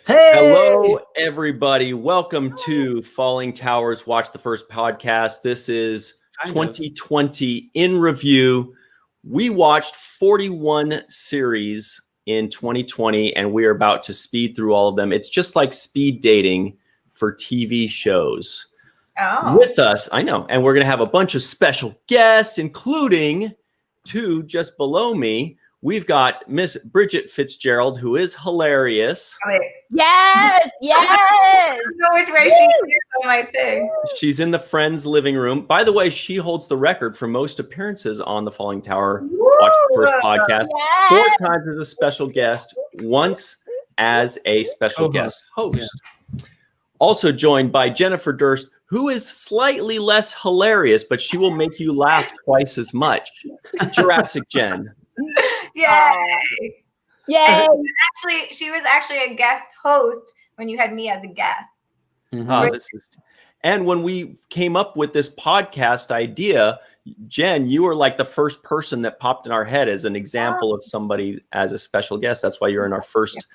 Hey! Hello, everybody. Welcome to Falling Towers Watch the First podcast. This is 2020 in review. We watched 41 series in 2020, and we are about to speed through all of them. It's just like speed dating for TV shows. Oh. With us, I know, and we're going to have a bunch of special guests, including two just below me. We've got Miss Bridget Fitzgerald, who is hilarious. Yes. I don't know which way she is on my thing. She's in the Friends living room. By the way, she holds the record for most appearances on the Falling Tower Watch the First podcast. Yes. 4 times as a special guest, once as a special guest host. Yeah. Also joined by Jennifer Durst, who is slightly less hilarious, but she will make you laugh twice as much. Jurassic Jen. Yay! She was actually a guest host when you had me as a guest. Mm-hmm. And when we came up with this podcast idea, Jen, you were like the first person that popped in our head as an example of somebody as a special guest. That's why you're in our first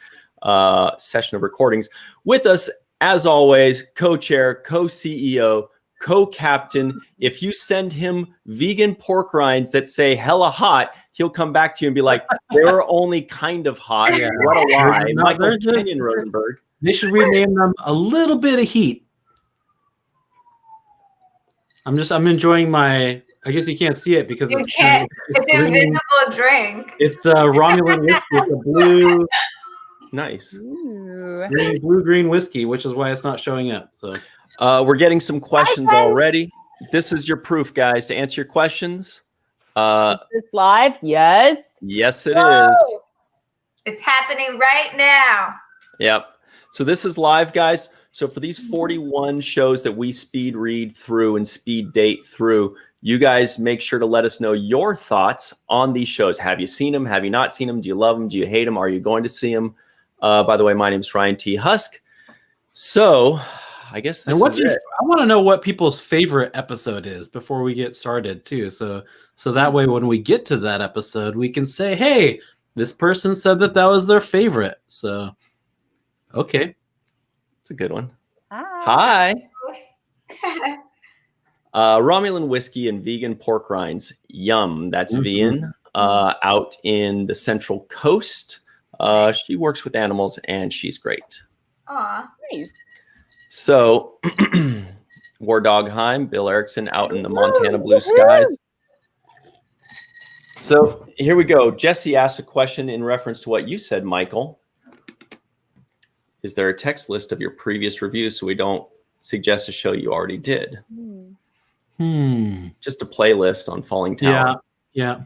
session of recordings. With us, as always, co-chair, co-CEO, co-captain. If you send him vegan pork rinds that say hella hot, he'll come back to you and be like, they were only kind of hot. Yeah. What a lie. Michael Kenyon Rosenberg. They should rename them a little bit of heat. I'm enjoying my, I guess you can't see it because it's an invisible drink. It's a Romulan whiskey. It's a blue. Nice. Blue-green whiskey, which is why it's not showing up. So we're getting some questions already. This is your proof, guys, to answer your questions. Is this live? Yes. Yes, it is. It's happening right now. Yep. So this is live, guys. So for these 41 shows that we speed read through and speed date through, you guys make sure to let us know your thoughts on these shows. Have you seen them? Have you not seen them? Do you love them? Do you hate them? Are you going to see them? By the way, my name is Ryan T. Husk. So I guess this is it. I want to know what people's favorite episode is before we get started too. So that way, when we get to that episode, we can say, hey, this person said that was their favorite. So, okay. It's a good one. Hi. Romulan whiskey and vegan pork rinds. Yum. That's Vian out in the Central Coast. She works with animals and she's great. Aw, nice. So, War Dog Heim, Bill Erickson out in the Montana blue skies. So here we go. Jesse asked a question in reference to what you said, Michael. Is there a text list of your previous reviews so we don't suggest a show you already did? Just a playlist on Falling Tower. Yeah.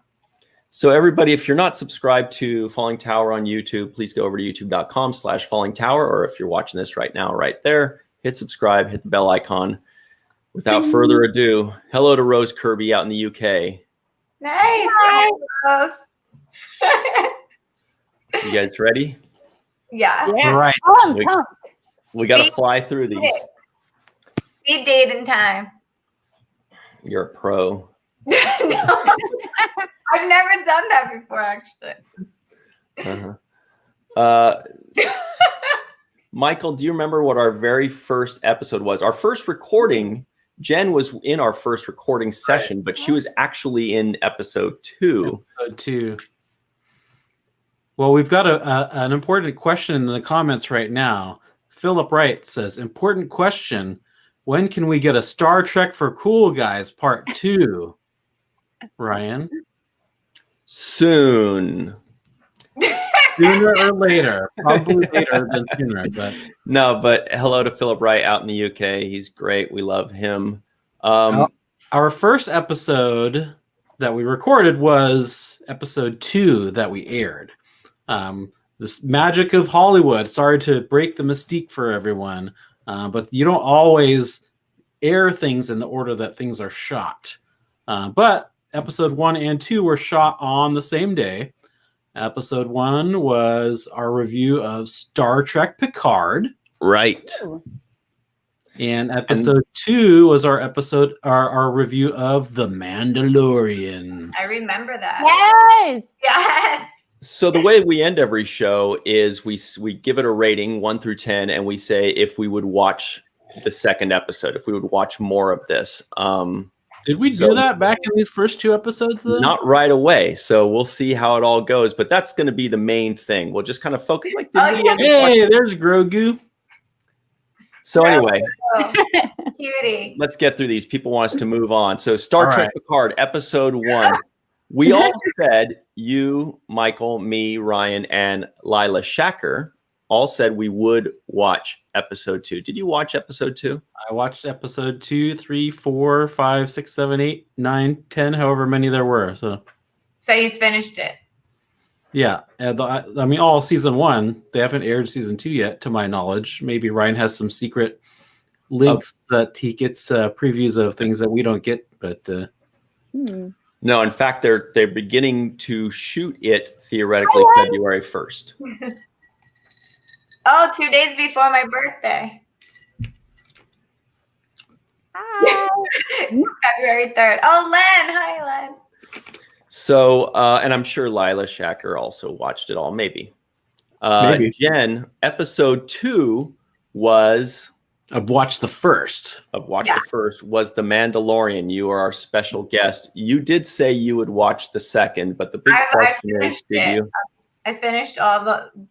So everybody, if you're not subscribed to Falling Tower on YouTube, please go over to youtube.com/Falling Tower, or if you're watching this right now, right there, hit subscribe, hit the bell icon. Without further ado, hello to Rose Kirby out in the UK. Nice. Rose. You guys ready? Yeah. Right. We got to fly through these. Speed dating time. You're a pro. No. I've never done that before, actually. Michael, do you remember what our very first episode was? Our first recording, Jen was in our first recording session, but she was actually in episode 2. Episode 2. Well, we've got an important question in the comments right now. Philip Wright says, important question. When can we get a Star Trek for Cool Guys Part 2? Ryan? Soon. Sooner or later. Probably later than sooner. But hello to Philip Wright out in the UK. He's great. We love him. Our first episode that we recorded was episode 2 that we aired. This magic of Hollywood. Sorry to break the mystique for everyone, but you don't always air things in the order that things are shot. But episode 1 and 2 were shot on the same day. Episode 1 was our review of Star Trek Picard. Right. And episode 2 was our review of The Mandalorian. I remember that. Yes. Yes. So the way we end every show is we give it a rating 1 through 10, and we say if we would watch the second episode, if we would watch more of this. Did we do that back in these first 2 episodes, though? Not right away. So we'll see how it all goes. But that's going to be the main thing. We'll just kind of focus. Like, hey, there's Grogu. So anyway, cutie. Let's get through these. People want us to move on. So Star Trek Picard, episode 1. We all said, you, Michael, me, Ryan, and Lila Shacker all said we would watch episode 2. Did you watch episode 2? I watched episode 2, 3, 4, 5, 6, 7, 8, 9, 10, however many there were. So you finished it? Yeah. I mean, all season 1. They haven't aired season 2 yet, to my knowledge. Maybe Ryan has some secret links that he gets previews of things that we don't get. But no, in fact, they're beginning to shoot it theoretically February 1st. 2 days before my birthday. Hi. February 3rd. Oh, Len. Hi, Len. So, and I'm sure Lila Shacker also watched it all. Maybe. Jen, episode 2 was... I've watched the first. The first was The Mandalorian. You are our special guest. You did say you would watch the second, but the big question is, did you? I finished all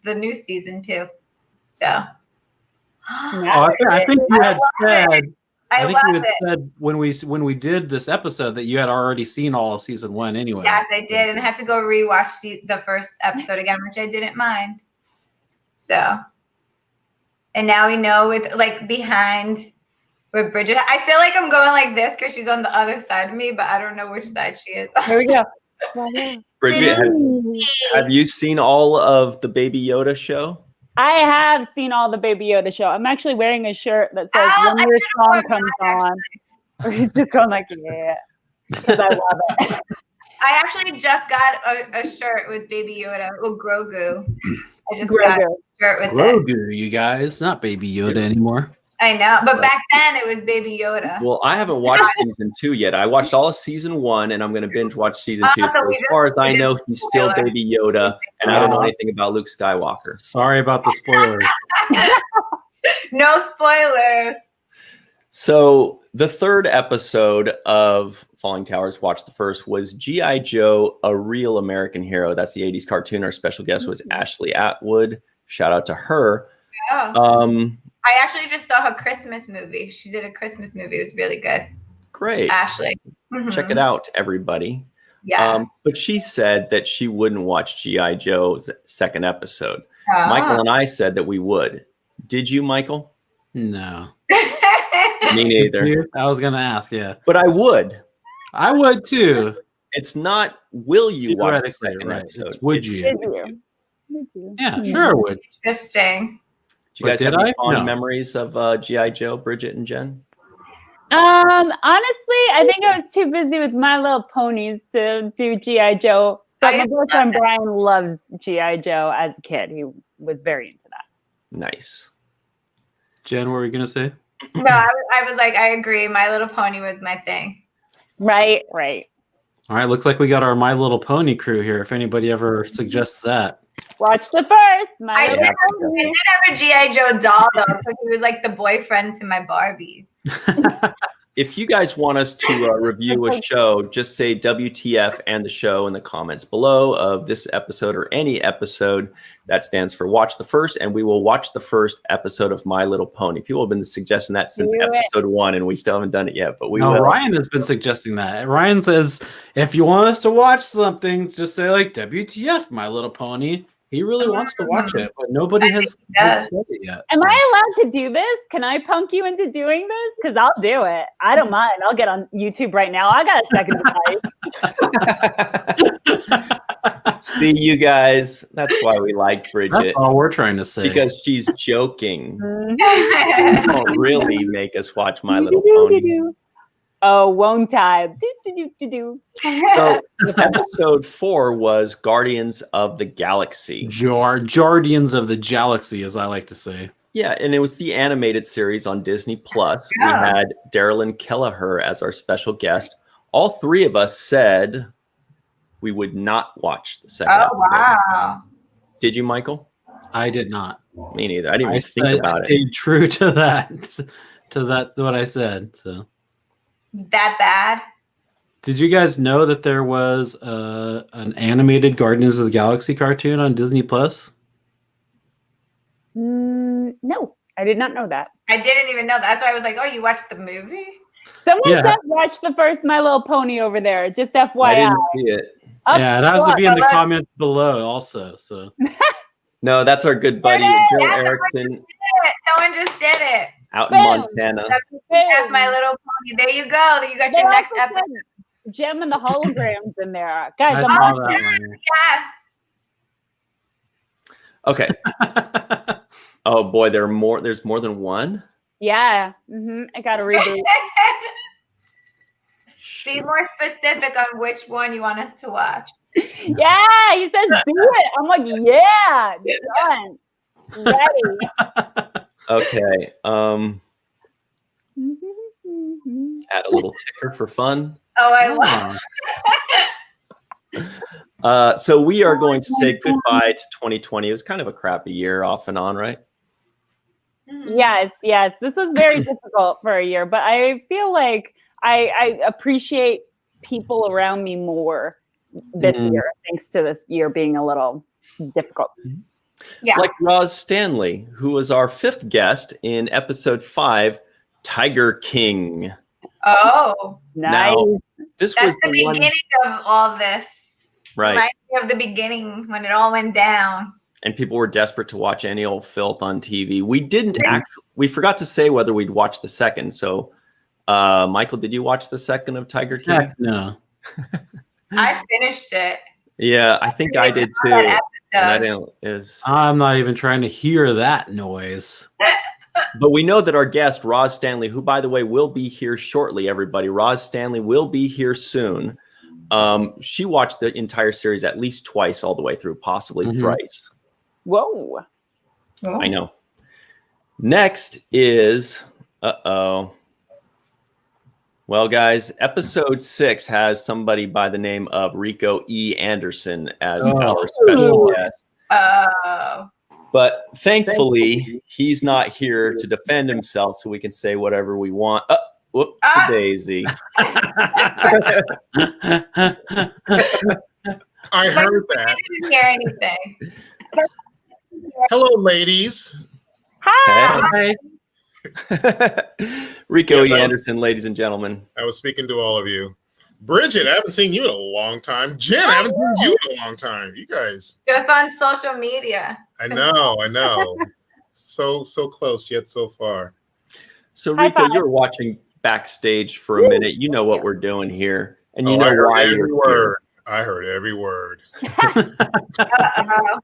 the new season too. So. I think you had said. I think you had said when we did this episode that you had already seen all of season 1 anyway. Yes, I did, and I had to go rewatch the first episode again, which I didn't mind. So. And now we know with behind with Bridget. I feel like I'm going like this because she's on the other side of me, but I don't know which side she is. Here we go. Bridget, have you seen all of the Baby Yoda show? I have seen all the Baby Yoda show. I'm actually wearing a shirt that says when your song comes on. Or he's just going like, yeah. Because I love it. I actually just got a shirt with Baby Yoda. Well, Grogu. I just Grogu. got a shirt with Grogu, you guys, not Baby Yoda anymore. I know, but back then it was Baby Yoda. Well, I haven't watched season 2 yet. I watched all of season 1, and I'm going to binge watch season 2. So as far as I know, he's still Baby Yoda, and I don't know anything about Luke Skywalker. Sorry about the spoilers. No spoilers. So the third episode of Falling Towers, watch the first, was G.I. Joe, A Real American Hero. That's the 80s cartoon. Our special guest was Ashley Atwood. Shout out to her. Yeah. I actually just saw her Christmas movie. She did a Christmas movie. It was really good. Great. Ashley. Check it out, everybody. Yeah. But she said that she wouldn't watch G.I. Joe's second episode. Michael and I said that we would. Did you, Michael? No. Me neither. I was going to ask, yeah. But I would. I would too. It's not, will you watch the second episode? It's, would you? Would you? Yeah, sure I would. Interesting. Do you guys have any fond memories of G.I. Joe, Bridget and Jen? Honestly, I think I was too busy with My Little Ponies to do G.I. Joe. But my boyfriend Brian loves G.I. Joe as a kid. He was very into that. Nice. Jen, what were you going to say? No, I was like, I agree. My Little Pony was my thing. Right. All right, looks like we got our My Little Pony crew here, if anybody ever suggests that. Watch the first. I did have a G.I. Joe doll, though, because he was like the boyfriend to my Barbie. If you guys want us to review a show, just say WTF and the show in the comments below of this episode or any episode. That stands for Watch the First, and we will watch the first episode of My Little Pony. People have been suggesting that since episode 1, and we still haven't done it yet, but we will. Ryan has been suggesting that. Ryan says, if you want us to watch something, just say like WTF, My Little Pony. He really wants to watch it, but nobody has said it yet. Am I allowed to do this? Can I punk you into doing this? Because I'll do it. I don't mind. I'll get on YouTube right now. I got a second device. See, you guys, that's why we like Bridget. That's all we're trying to say. Because she's joking. You don't really make us watch My Little Pony. Oh, won't I? So episode 4 was Guardians of the Galaxy. Jardians of the Galaxy, as I like to say. Yeah, and it was the animated series on Disney Plus. We had Darylyn Kelleher as our special guest. All three of us said we would not watch the second Oh, episode. wow. Did you, Michael? I did not. Me neither. I didn't even think about I it. stayed true to that. What I said. So That bad? did you guys know that there was an animated Guardians of the Galaxy cartoon on Disney Plus? No, I did not know that. I didn't even know. That's why I was like, oh, you watched the movie? Someone Yeah. said watch the first My Little Pony over there. Just FYI. I didn't see it. Yeah, it has to be in the Up- comments below also. So No, that's our good buddy There it is. Joe That's Erickson Someone just did it. out in Boom. Montana. That's My Little Pony. There you go. You got They your next also episode. said Gem and the holograms in there. Guys, I I'm saw not- that Yes. Okay. Oh boy, there's more than one. yeah. I got to reboot. Be more specific on which one you want us to watch. Yeah, he says do it. I'm like, yeah, done. Ready. Okay. Add a little ticker for fun. Oh, I love So we are going to say goodbye to 2020. It was kind of a crappy year off and on, right? Yes. This was very difficult for a year, but I feel like I appreciate people around me more this year, thanks to this year being a little difficult. Yeah. Like Roz Stanley, who was our 5th guest in episode 5, Tiger King. Oh, Nice. Now, this that's was the the one, beginning of all this. right? Reminds me of the beginning when it all went down. And people were desperate to watch any old filth on TV. We didn't actually. We forgot to say whether we'd watch the second. So, Michael, did you watch the second of Tiger King? Heck no. I finished it. Yeah, I think I did too. That And I episode. didn't. Is I'm not even trying to hear that noise. But we know that our guest, Roz Stanley, who, by the way, will be here shortly, everybody. Roz Stanley will be here soon. She watched the entire series at least twice all the way through, possibly thrice. Whoa. Oh. I know. Next is, well, guys, episode 6 has somebody by the name of Rico E. Anderson as our special guest. Oh. But thankfully, he's not here to defend himself, so we can say whatever we want. Whoops, daisy. I heard that. I didn't hear anything. Hello, ladies. Hi. Hey. Rico Yes, E. I was- Anderson, ladies and gentlemen. I was speaking to all of you. Bridget, I haven't seen you in a long time. Jen, I haven't seen you in a long time. You guys, Just on social media. I know. So close yet so far. So, High Rico, five. you're watching backstage for a minute. You know what we're doing here, and you I know heard why every you're word. here. I heard every word. Uh-oh.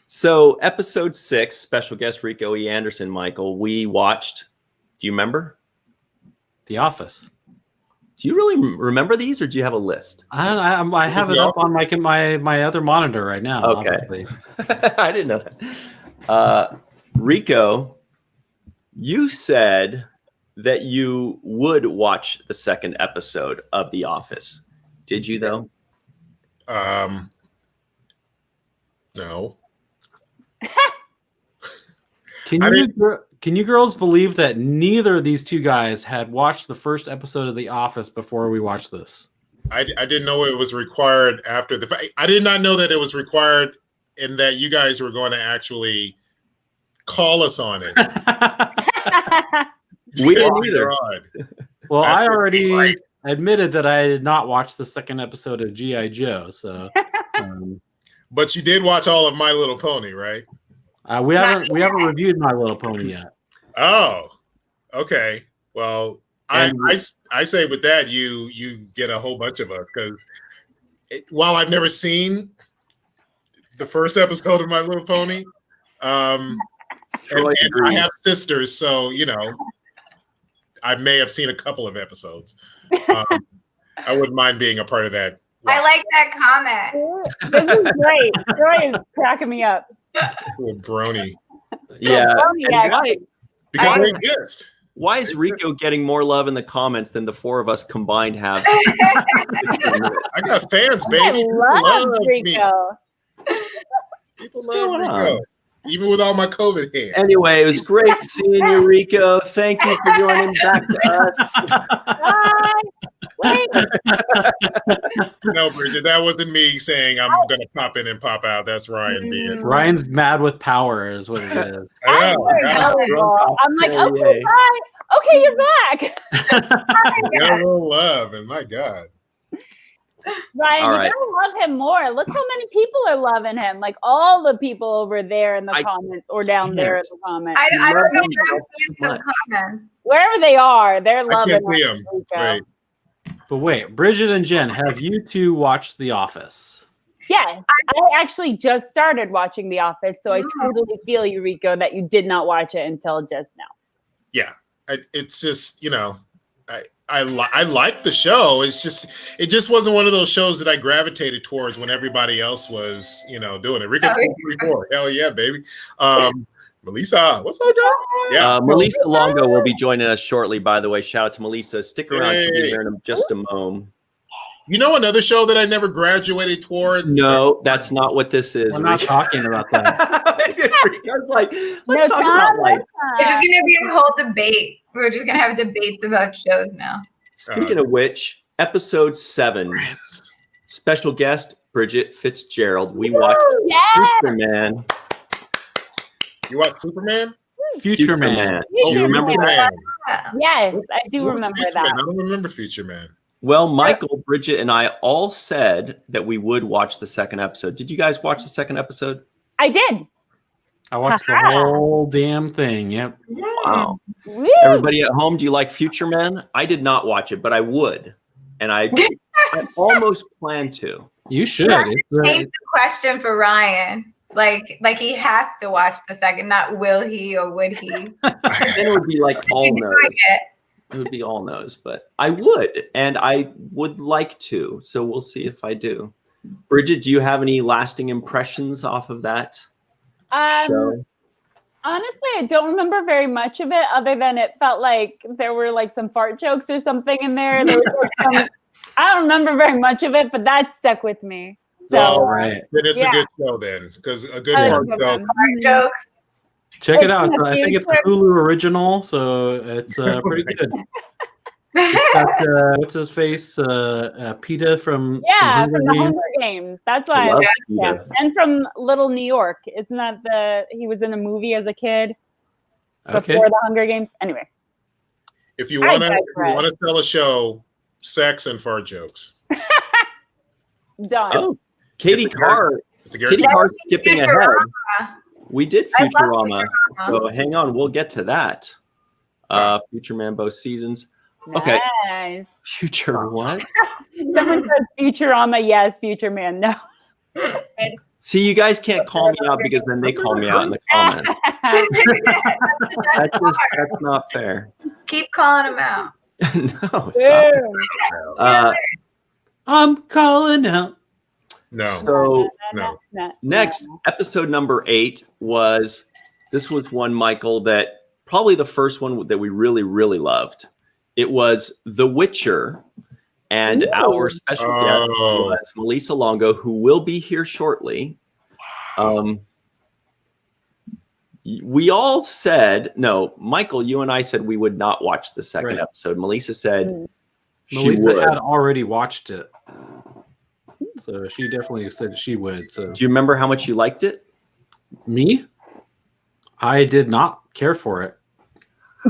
So, episode 6, special guest Rico E. Anderson, Michael, we watched. Do you remember? The Office. Do you really remember these, or do you have a list? I have it up on my other monitor right now. Okay. Obviously. I didn't know that. Rico, you said that you would watch the second episode of The Office. Did you, though? No. Can you girls believe that neither of these two guys had watched the first episode of The Office before we watched this? I didn't know it was required after the fact. I did not know that it was required and that you guys were going to actually call us on it. We didn't either. God. Well, I That's already right. admitted that I did not watch the second episode of G.I. Joe, so But you did watch all of My Little Pony, right? we haven't reviewed My Little Pony yet. Oh, okay. Well, I say with that you get a whole bunch of us because while I've never seen the first episode of My Little Pony, and I have sisters, so I may have seen a couple of episodes. I wouldn't mind being a part of that. I like that comment. This is great. Joy is cracking me up. Little brony. Yeah. Brony and action. why- Because I- they exist. Why is Rico getting more love in the comments than the four of us combined have? I got fans, baby. I love Rico. People love Rico. Even with all my COVID hair. Anyway, it was great seeing you, Rico. Thank you for joining back to us. Bye. Wait. No, Bridget, that wasn't me saying I'm going to pop in and pop out. That's Ryan being. Ryan's mad with power is what it is. I know. I'm like, okay, bye. Okay, you're back. Got a little love, and my God. Ryan, All you right. gotta love him more. Look how many people are loving him. Like all the people over there in the comments or down there in the comments. I don't know love him where so I'm much. comments. Wherever they are, they're I loving can't see him. him. Wait. But wait, Bridget and Jen, have you two watched The Office? Yeah, I actually just started watching The Office, so I totally feel you, Rico, that you did not watch it until just now. Yeah, it's just I like the show. It just wasn't one of those shows that I gravitated towards when everybody else was doing it. Rico 234, hell yeah, baby. Melissa, what's up, girl? Yeah, Melissa Longo will be joining us shortly. By the way, shout out to Melissa. Stick around. She'll be here in just a moment. You know another show that I never graduated towards? No, that's not what this is. I'm not talking about that. Rico's like, let's talk about life. It's just gonna be a whole debate. We're just gonna have debates about shows now. Speaking of which, episode 7, special guest Bridget Fitzgerald. We watched Superman. You watched Superman? Future Man. Do you remember that? Yes, I do remember Future that. Man? I don't remember Future Man. Well, Michael, Bridget, and I all said that we would watch the second episode. Did you guys watch the second episode? I did. I watched the whole damn thing. Yep. Wow. Woo. Everybody at home, do you like Future Man? I did not watch it, but I would. And I almost planned to. You should. Change the question for Ryan. Like he has to watch the second, not will he or would he. Then it would be like all no's. It would be all no's, but I would, and I would like to. So we'll see if I do. Bridget, do you have any lasting impressions off of that show? Honestly, I don't remember very much of it, other than it felt like there were like some fart jokes or something in there. There was like I don't remember very much of it, but that stuck with me. So, well, then it's a good show then, because a good fart joke. Jokes. Check it out. I think it's a Hulu original, so it's pretty good. It's got, what's his face? PETA from Hunger Games. That's why I like him. And from Little New York. Isn't that he was in a movie as a kid before the Hunger Games? Anyway. If you want to sell a show, sex and fart jokes. Done. Oh, Katie Carr. Katie Carr skipping ahead. We did Futurama, so hang on, we'll get to that. Future Man, both seasons. Okay. Nice. Future what? Someone said Futurama, yes. Future Man, no. See, you guys can't call me out because then they call me out in the comments. That's not fair. Keep calling him out. No, stop. I'm calling out. No. So next, episode number 8 was one, Michael, that probably the first one that we really, really loved. It was The Witcher, and our special guest was Melissa Longo, who will be here shortly. We all said, no, Michael, you and I said we would not watch the second episode. Melissa said Melissa had already watched it. So she definitely said she would. So do you remember how much you liked it? Me? I did not care for it.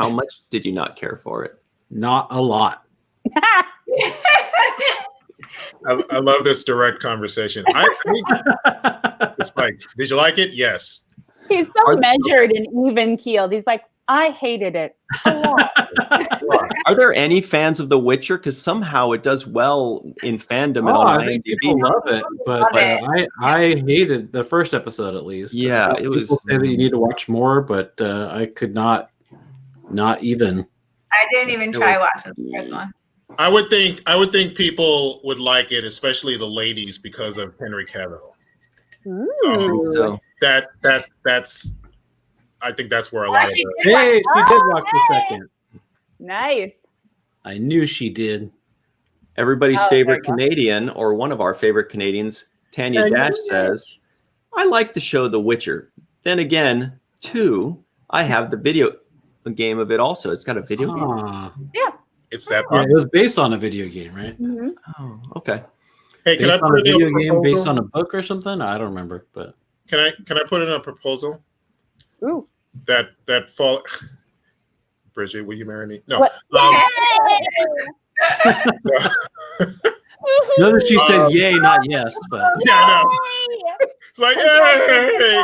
How much did you not care for it? Not a lot. I love this direct conversation. It's like, did you like it? Yes. He's so measured and even keeled. He's like, I hated it a lot. Are there any fans of The Witcher? Because somehow it does well in fandom and on I think people love it, but I hated the first episode at least. Yeah, it was. People say that you need to watch more, but I could not even. I didn't even try watching the first one. I would think people would like it, especially the ladies, because of Henry Cavill. So that's I think that's where a lot of it. Hey, she did watch the second. Nice. I knew she did. Everybody's Oh, favorite there you go. Canadian, or one of our favorite Canadians, Tanya Dash says, I like the show The Witcher. Then again, 2, I have the video game of it also. It's got a video game. It's that Yeah, part. it was based on a video game, right? Mhm. Oh, okay. Hey, can I Based on put a in video a game based proposal? on a book or something? I don't remember, but Can I put in a proposal Ooh. that fall? Bridget, will you marry me? No. What? notice she said yay, not yes. But Yeah, I know. It's like, hey.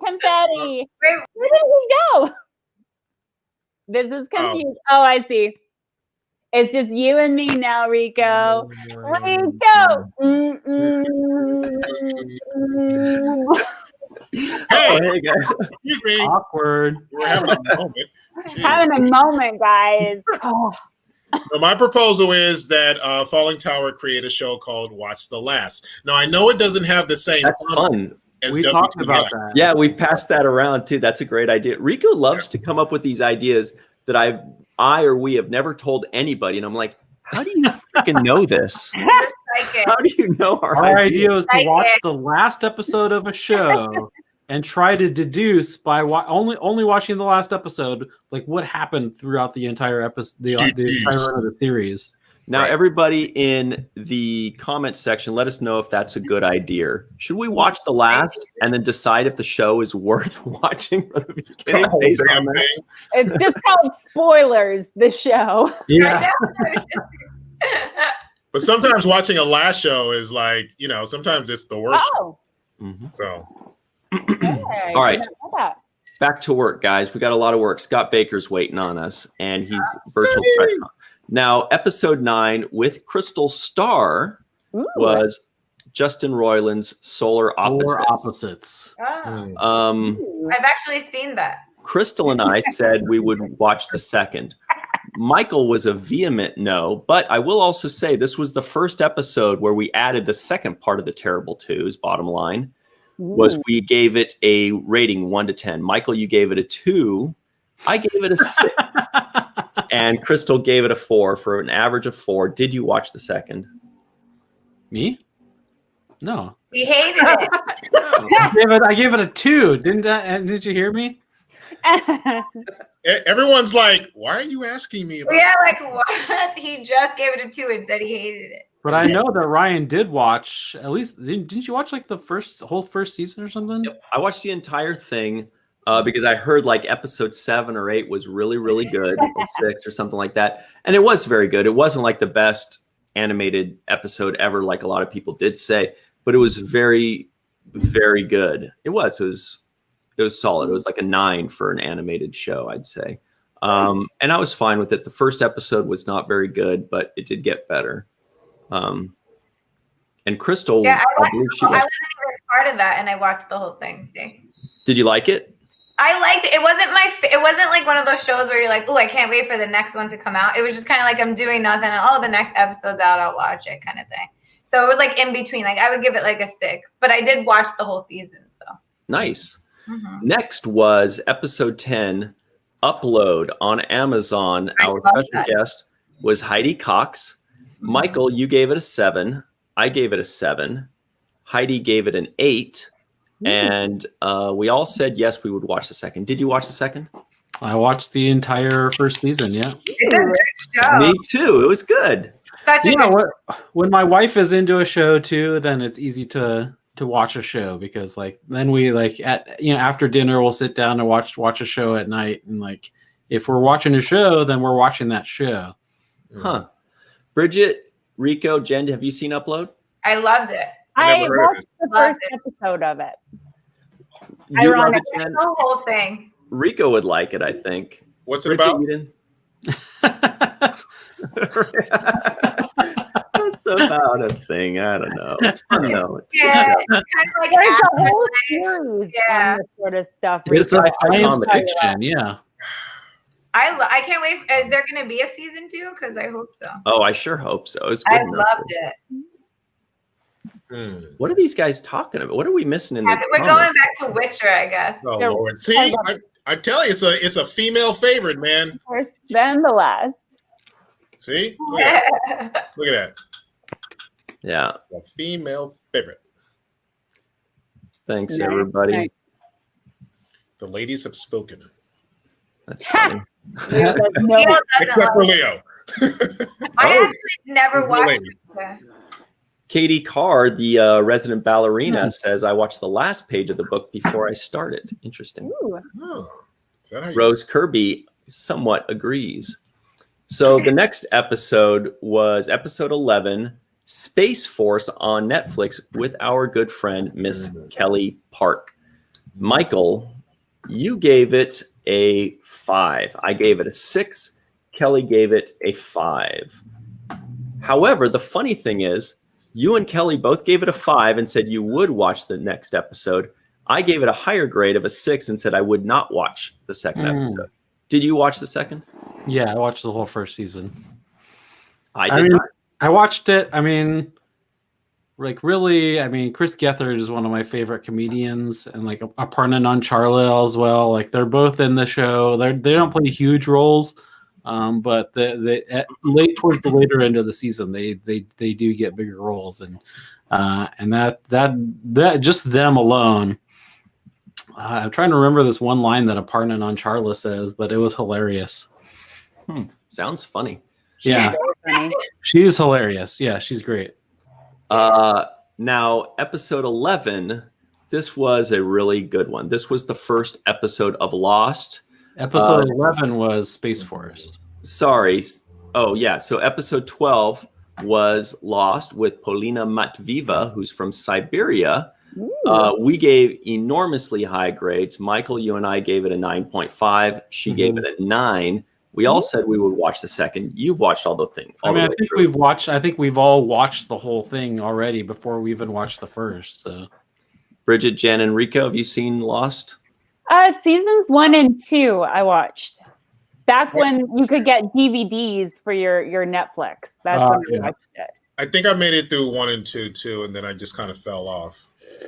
Confetti. Wait, Where did we go? This is confused. Oh, I see. It's just you and me now, Rico. Rico. Hey, Hey, guys. excuse me. awkward. We're having a moment. Jeez. Having a moment, guys. Oh, So my proposal is that Falling Tower create a show called Watch the Last. Now I know it doesn't have the same That's fun. as We WTF. talked about that. Yeah, we've passed that around too. That's a great idea. Rico loves to come up with these ideas that I or we have never told anybody. And I'm like, how do you freaking know this? like it. How do you know Our idea was to Like watch it. the last episode of a show and try to deduce by only watching the last episode, like what happened throughout the entire episode, the entire run of the series. Now, Right. everybody in the comments section, let us know if that's a good idea. Should we watch the last and then decide if the show is worth watching from the beginning Oh, based damn on that? thing. it's just called spoilers, the show. Yeah, But sometimes watching a last show is like, sometimes it's the worst. Oh. Mhm. So Okay. All right. I didn't know that. Back to work, guys. We got a lot of work. Scott Baker's waiting on us, and he's virtual. Steady. Now, episode 9 with Crystal Starr Ooh. was Justin Roiland's Solar Opposites. Polar opposites. Oh, Um, I've actually seen that. Crystal and I said we would watch the second. Michael was a vehement no, but I will also say this was the first episode where we added the second part of the Terrible Twos, bottom line, was we gave it a rating 1 to 10. Michael, you gave it a 2. I gave it a 6. And Crystal gave it a 4 for an average of 4. Did you watch the second? Me? No. We hated it. I gave it a 2. Didn't you hear me? everyone's like, why are you asking me about Yeah, like what? He just gave it a 2 and said he hated it. But I know that Ryan did watch at least. Didn't you watch like the whole first season or something? Yep. I watched the entire thing because I heard like episode 7 or 8 was really, really good, or 6 or something like that. And it was very good. It wasn't like the best animated episode ever, like a lot of people did say, but it was very, very good. It was solid. It was like a 9 for an animated show, I'd say. And I was fine with it. The first episode was not very good, but it did get better. And Crystal, Yeah, I believe she I watched. wasn't even part of that, and I watched the whole thing. See? Did you like it? I liked it. It wasn't it wasn't like one of those shows where you're like, oh, I can't wait for the next one to come out. It was just kind of like I'm doing nothing. And, oh, the next episode's out, I'll watch it, kind of thing. So it was like in between. Like I would give it like a 6, but I did watch the whole season. So Nice. Mhm. Next was episode 10, Upload on Amazon. I Our love special that. guest was Heidi Cox. Michael, you gave it a 7. I gave it a 7. Heidi gave it an 8. And we all said yes, we would watch the second. Did you watch the second? I watched the entire first season. Yeah. It's a good show. Me too. It was good. Such a You know good what? When my wife is into a show too, then it's easy to watch a show because like then we like after dinner we'll sit down and watch a show at night, and like if we're watching a show, then we're watching that show. Huh. Bridget, Rico, Jen, have you seen Upload? I loved it. I I never heard of watched the Loved first episode of it. You love Ironic. it, Jen? The whole thing. Rico would like it, I think. what's it Bridget, about? you didn't? What's about a thing? I don't know. It's fun though. Yeah, it's kind of like There's a After whole Life. series Yeah. on this sort of stuff. It's It's a a science comedy. fiction. Yeah. I can't wait. Is there going to be a season 2? Because I hope so. Oh, I sure hope so. It's good I enough. loved it. Hmm. What are these guys talking about? What are we missing in the We're going comments? back to Witcher, I guess. Oh Yeah. Lord! See, I tell you, it's a female favorite, man. First, then the last. See? Look at that. Look at that. Yeah. A female favorite. Thanks, everybody. Nice. The ladies have spoken. That's funny. Leo does know. Leo doesn't Except love for it. Leo. I Oh. actually never Good watched lady. it. Katie Carr, the resident ballerina, says, I watched the last page of the book before I started. Interesting. Ooh. Oh, is that how you... Rose Kirby somewhat agrees. So the next episode was episode 11, Space Force on Netflix with our good friend, Miss Kelly Park. Michael, you gave it a 5. I gave it a 6. Kelly gave it a 5. However, the funny thing is, you and Kelly both gave it a 5 and said you would watch the next episode. I gave it a higher grade of a 6 and said I would not watch the second episode. Did you watch the second? Yeah, I watched the whole first season. I did not. I watched it. I mean, like really, I mean, Chris Gethard is one of my favorite comedians, and like Aparna Nancherla as well. Like they're both in the show. They don't play huge roles, but they late towards the later end of the season, they do get bigger roles, and that just them alone. I'm trying to remember this one line that Aparna Nancherla says, but it was hilarious. Sounds funny. Yeah, she's hilarious. Yeah, she's great. Now, episode 11, this was a really good one. This was the first episode of Lost. Episode 11 was Space Force. Sorry. Oh, yeah. So episode 12 was Lost with Polina Matviva, who's from Siberia. We gave enormously high grades. Michael, you and I gave it a 9.5. She gave it a 9. We all said we would watch the second. You've watched all the things. I think we've all watched the whole thing already before we even watched the first. So, Bridget, Jen, and Rico, have you seen Lost? Seasons 1 and 2 I watched. Back when you could get DVDs for your Netflix. That's when I watched it. I think I made it through 1 and 2 too, and then I just kind of fell off.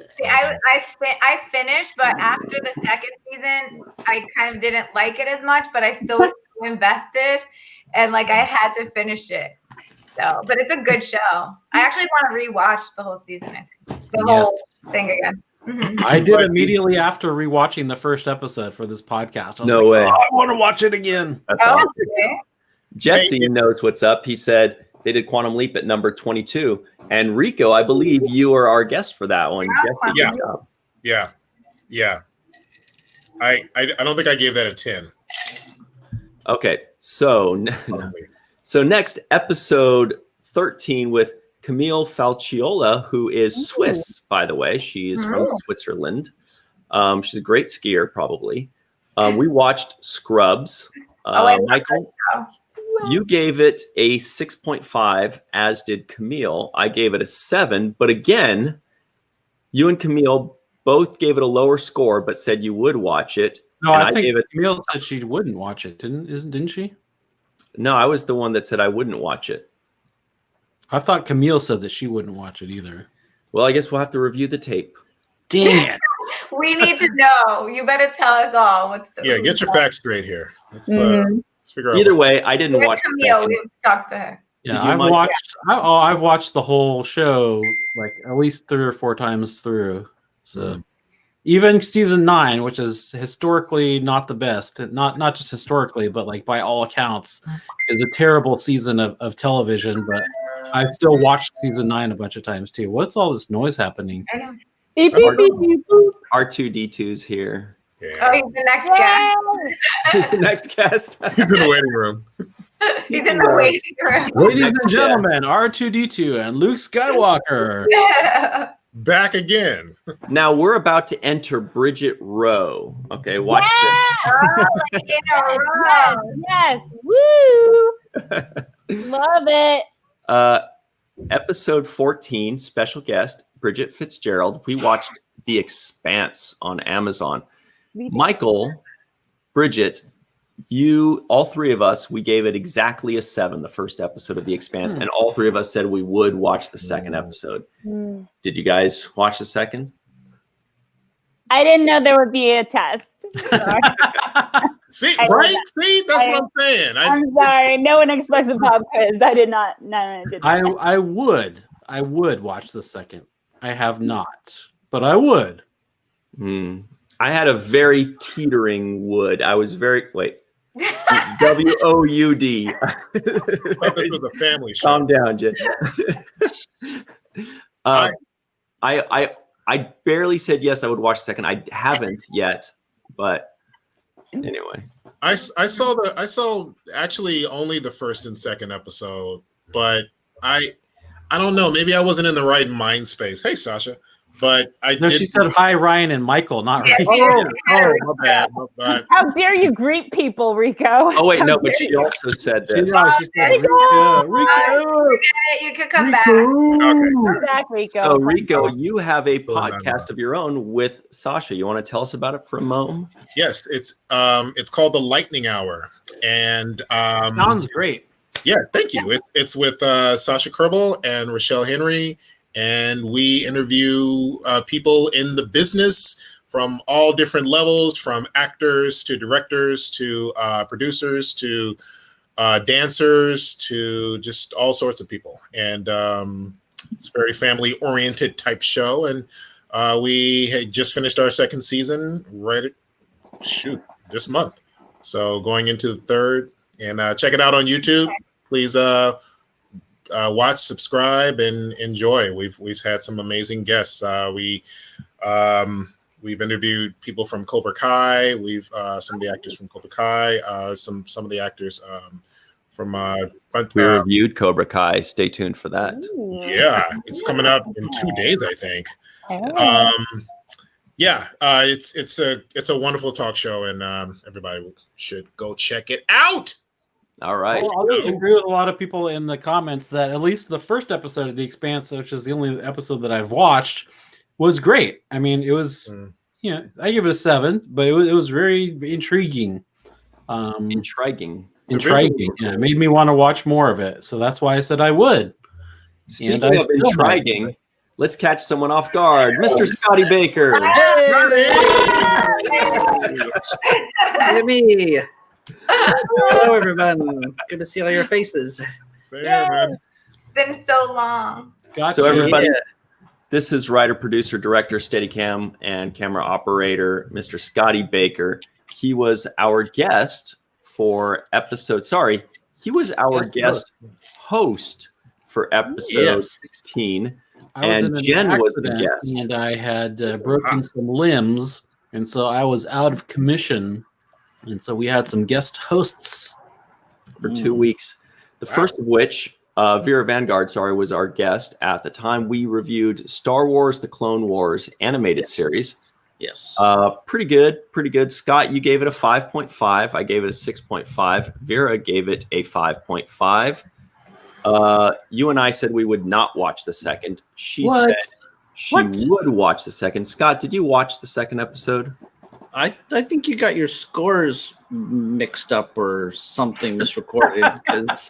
See, I finished, but after the second season, I kind of didn't like it as much, but I still was so invested, and like I had to finish it. So, but it's a good show. I actually want to rewatch the whole season, the whole thing again. I did immediately after rewatching the first episode for this podcast. I was No way. Oh, I want to watch it again. That's awesome. Jesse knows what's up. He said they did Quantum Leap at number 22. And Rico, I believe you are our guest for that one. Jesse, Yeah. good job. Yeah. I don't think I gave that a 10. Okay, so next, episode 13 with Camille Falciola, who is Swiss, by the way. She is from Switzerland. She's a great skier, probably. We watched Scrubs. Michael, you gave it a 6.5, as did Camille. I gave it a 7. But again, you and Camille both gave it a lower score, but said you would watch it. No, and I think gave it. Camille said she wouldn't watch it, didn't she? No, I was the one that said I wouldn't watch it. I thought Camille said that she wouldn't watch it either. Well, I guess we'll have to review the tape. Dang it. We need to know. You better tell us all. What's the Get your facts straight here. Let's figure out. Either way, I didn't watch the Camille. second. We've talked to her. Yeah, I've watched the whole show like at least 3 or 4 times through. So even season 9, which is historically not the best, not just historically, but like by all accounts, is a terrible season of television. But I still watched season 9 a bunch of times too. What's all this noise happening? I know. Beep, beep, beep, beep, beep. R2D2's here. Oh, he's the next guy. The next guest. He's in the waiting room. He's in the waiting room. Ladies and gentlemen, R2D2 and Luke Skywalker. Back again. Now we're about to enter Bridget Rowe. Okay, watch this. Oh, like in a row. Yes. Woo. Love it. Episode 14, special guest, Bridget Fitzgerald. We watched The Expanse on Amazon. Michael, Bridget, you, all 3 of us, we gave it exactly a 7, the first episode of The Expanse, and all 3 of us said we would watch the second episode. Did you guys watch the second? I didn't know there would be a test. See, right? See, that's what I'm saying. I'm sorry. No one expects a pop quiz. I did not. No, I did not. I would watch the second. I have not, but I would. I had a very teetering wood. I was very WOUD. I thought this was a family show. Calm down, Jen. I barely said yes. I would watch the second. I haven't yet, but anyway. I saw actually only the first and second episode, but I don't know. Maybe I wasn't in the right mind space. Hey, Sasha. But she said hi, Ryan and Michael, not Rico. My bad. How dare you greet people, Rico? Oh wait, no, but she also said this. She said Rico. You could come back. Okay. Come back, Rico. So Rico, you have a podcast of your own with Sasha. You want to tell us about it for a moment? Yes, it's called The Lightning Hour, and sounds great. Yeah, thank you. It's with Sasha Kerbal and Rochelle Henry. And we interview people in the business from all different levels, from actors to directors to producers to dancers to just all sorts of people. And it's a very family-oriented type show. And we had just finished our second season this month. So going into the third. And check it out on YouTube. Please watch, subscribe, and enjoy. We've had some amazing guests. We've interviewed people from Cobra Kai. We've some of the actors from Cobra Kai. Some of the actors from. We reviewed Cobra Kai. Stay tuned for that. Yeah, it's coming up in 2 days, I think. It's a wonderful talk show, and everybody should go check it out. All right. Well, I agree with a lot of people in the comments that at least the first episode of The Expanse, which is the only episode that I've watched, was great. I mean, it was, I give it a 7, but it was very intriguing. Intriguing. Yeah, it made me want to watch more of it. So that's why I said I would. Speaking of intriguing, let's catch someone off guard. Mr. Scotty Baker. Hey! Me. Hello, everyone. Good to see all your faces. Man. It's been so long. Gotcha. So everybody, this is writer, producer, director, Steadicam, and camera operator, Mr. Scotty Baker. He was our guest for episode. Sorry, he was our guest host for episode 16. And Jen was the guest. And I had broken some limbs, and so I was out of commission. And so we had some guest hosts for 2 weeks. The first of which, Vera Vanguard, was our guest at the time. We reviewed Star Wars: The Clone Wars animated series. Yes. Pretty good. Scott, you gave it a 5.5. I gave it a 6.5. Vera gave it a 5.5. You and I said we would not watch the second. She said she would watch the second. Scott, did you watch the second episode? I think you got your scores mixed up or something misrecorded because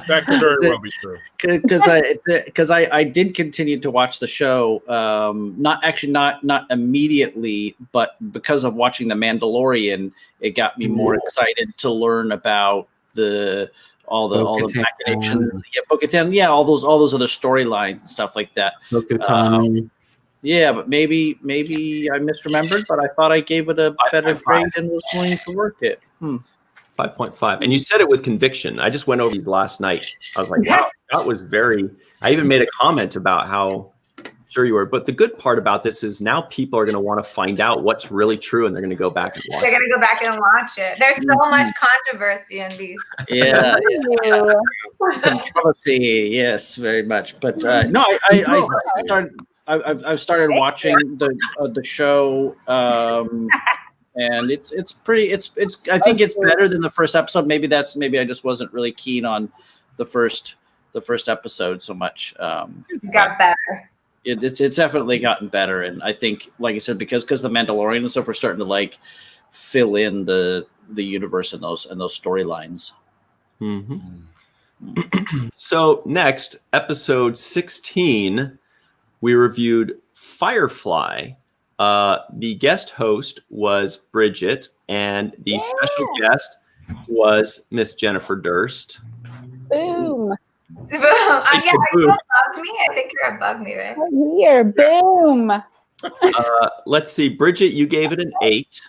that could very well be true. Because I did continue to watch the show, not immediately, but because of watching The Mandalorian, it got me more excited to learn about all the machinations, Bo-Katan, all those other storylines and stuff like that. Yeah, but maybe I misremembered, but I thought I gave it a better grade and was willing to work it. 5.5. And you said it with conviction. I just went over these last night. I was like, wow, that was very... I even made a comment about how sure you were. But the good part about this is now people are going to want to find out what's really true, and they're going to go back and watch it. They're going to go back and watch it. There's so much controversy in these. Yeah. Controversy, yes, very much. But no, I've started watching the show, and it's pretty. I think it's better than the first episode. Maybe I just wasn't really keen on the first episode so much. It got better. It's definitely gotten better, and I think, like I said, because the Mandalorian and stuff, we're starting to like fill in the universe and those storylines. So next, episode 16. We reviewed Firefly, The guest host was Bridget, and the special guest was Miss Jennifer Durst. Boom. Yeah, are you boom. above me? I think you're above me, right? Here, boom. Let's see. Bridget, you gave it an 8.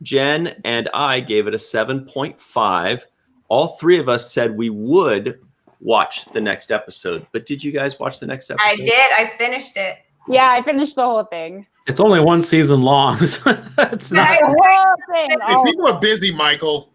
Jen and I gave it a 7.5. All three of us said we would watch the next episode. But did you guys watch the next episode? I did. I finished it. Yeah, I finished the whole thing. It's only one season long. So it's not. The whole thing. Hey, people are busy, Michael.